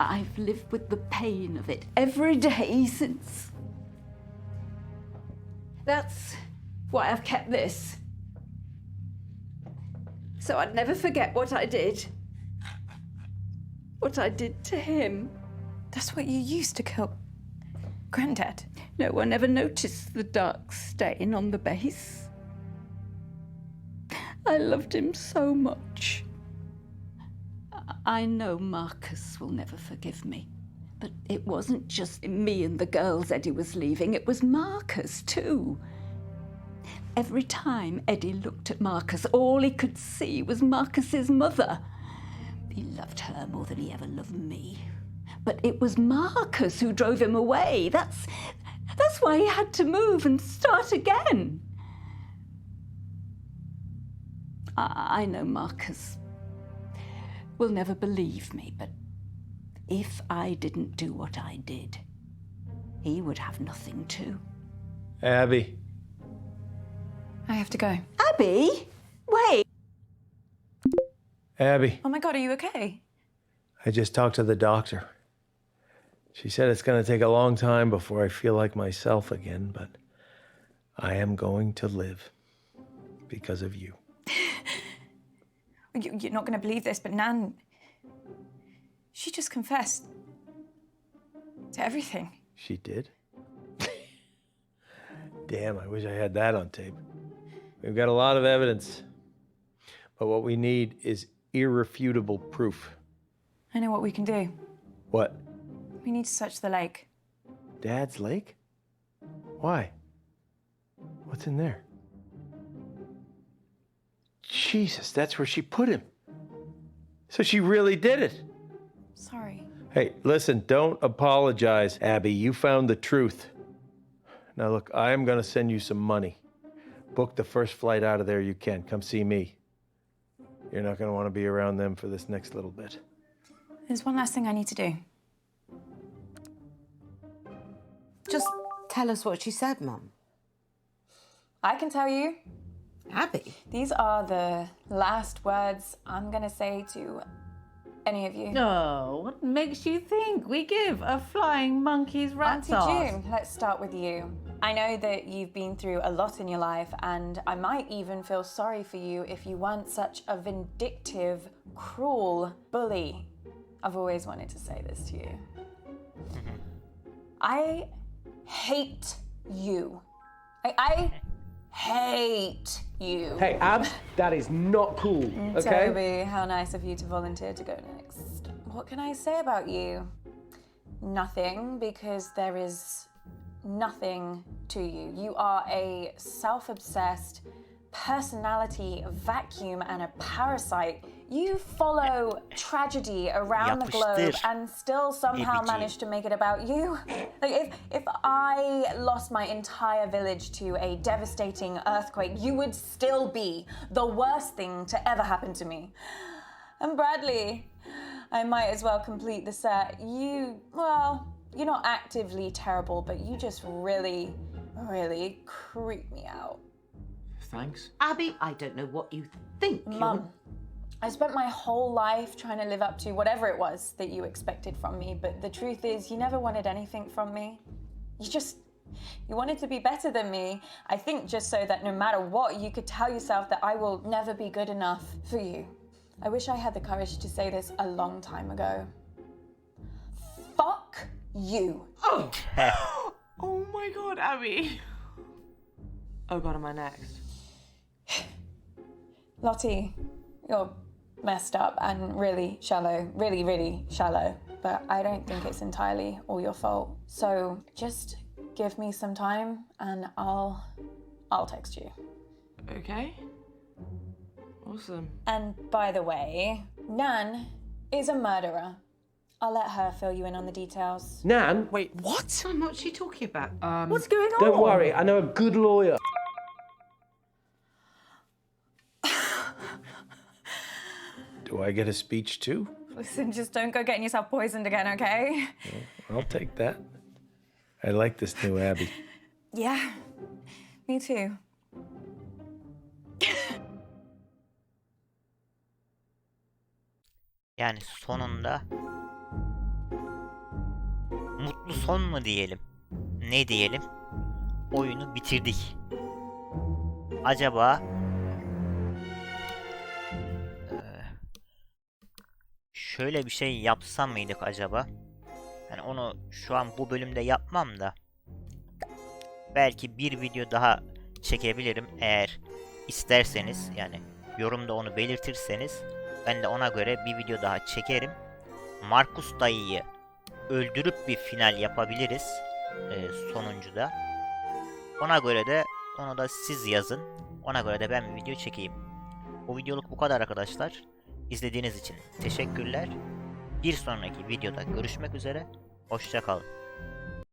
I've lived with the pain of it every day since. That's why I've kept this. So I'd never forget what I did. What I did to him. That's what you used to kill Granddad. No one ever noticed the dark stain on the base. I loved him so much. I know Marcus will never forgive me. But it wasn't just me and the girls Eddie was leaving, it was Marcus too. Every time Eddie looked at Marcus, all he could see was Marcus's mother. He loved her more than he ever loved me. But it was Marcus who drove him away. That's why he had to move and start again. I know Marcus will never believe me, but if I didn't do what I did, he would have nothing too. Abby. I have to go. Abby, wait. Abby, Oh my God, are you okay? I just talked to the doctor. She said it's going to take a long time before I feel like myself again, but I am going to live because of you. You're not going to believe this, but Nan, she just confessed to everything. She did? Damn, I wish I had that on tape. We've got a lot of evidence, but what we need is irrefutable proof. I know what we can do. What? We need to search the lake. Dad's lake? Why? What's in there? Jesus, that's where she put him. So she really did it. Sorry. Hey, listen, don't apologize, Abby. You found the truth. Now look, I am going to send you some money. Book the first flight out of there you can. Come see me. You're not going to want to be around them for this next little bit. There's one last thing I need to do. Just tell us what she said, Mum. I can tell you. Abby? These are the last words I'm going to say to any of you. Oh, what makes you think we give a flying monkey's rat's Auntie ass? June, let's start with you. I know that you've been through a lot in your life, and I might even feel sorry for you if you weren't such a vindictive, cruel bully. I've always wanted to say this to you. I hate you. I hate you. Hey, Abs, that is not cool, okay? Toby, how nice of you to volunteer to go next. What can I say about you? Nothing, because there is nothing to you. You are a self-obsessed personality vacuum and a parasite. You follow tragedy around the globe Yapıştır. and still somehow Baby G. manage to make it about you. Like if I lost my entire village to a devastating earthquake, you would still be the worst thing to ever happen to me. And Bradley, I might as well complete the set. You're not actively terrible, but you just really, really creep me out. Thanks. Abby, I don't know what you think. Mum, I spent my whole life trying to live up to whatever it was that you expected from me, but the truth is you never wanted anything from me. You wanted to be better than me, I think just so that no matter what, you could tell yourself that I will never be good enough for you. I wish I had the courage to say this a long time ago. Fuck you. Oh. Oh my God, Abby. Oh God, am I next? Lottie, you're messed up and really shallow, really, really shallow, but I don't think it's entirely all your fault. So just give me some time and I'll text you. Okay. Awesome. And by the way, Nan is a murderer. I'll let her fill you in on the details. Nan, Wait, what? Mum, what's she talking about? What's going on? don't worry, I know a good lawyer. Do I get a speech too? Listen, just don't go getting yourself poisoned again, okay? I'll take that. I like this new Abby. Yeah, me too. Yani sonunda mutlu son mu diyelim? Ne diyelim? Oyunu bitirdik. Acaba şöyle bir şey yapsam mıydık acaba? Yani onu şu an bu bölümde yapmam da belki bir video daha çekebilirim eğer isterseniz, yani yorumda onu belirtirseniz ben de ona göre bir video daha çekerim. Markus dayıyı öldürüp bir final yapabiliriz sonuncuda. Ona göre de onu da siz yazın. Ona göre de ben bir video çekeyim. Bu videoluk bu kadar arkadaşlar. İzlediğiniz için teşekkürler. Bir sonraki videoda görüşmek üzere. Hoşça kalın.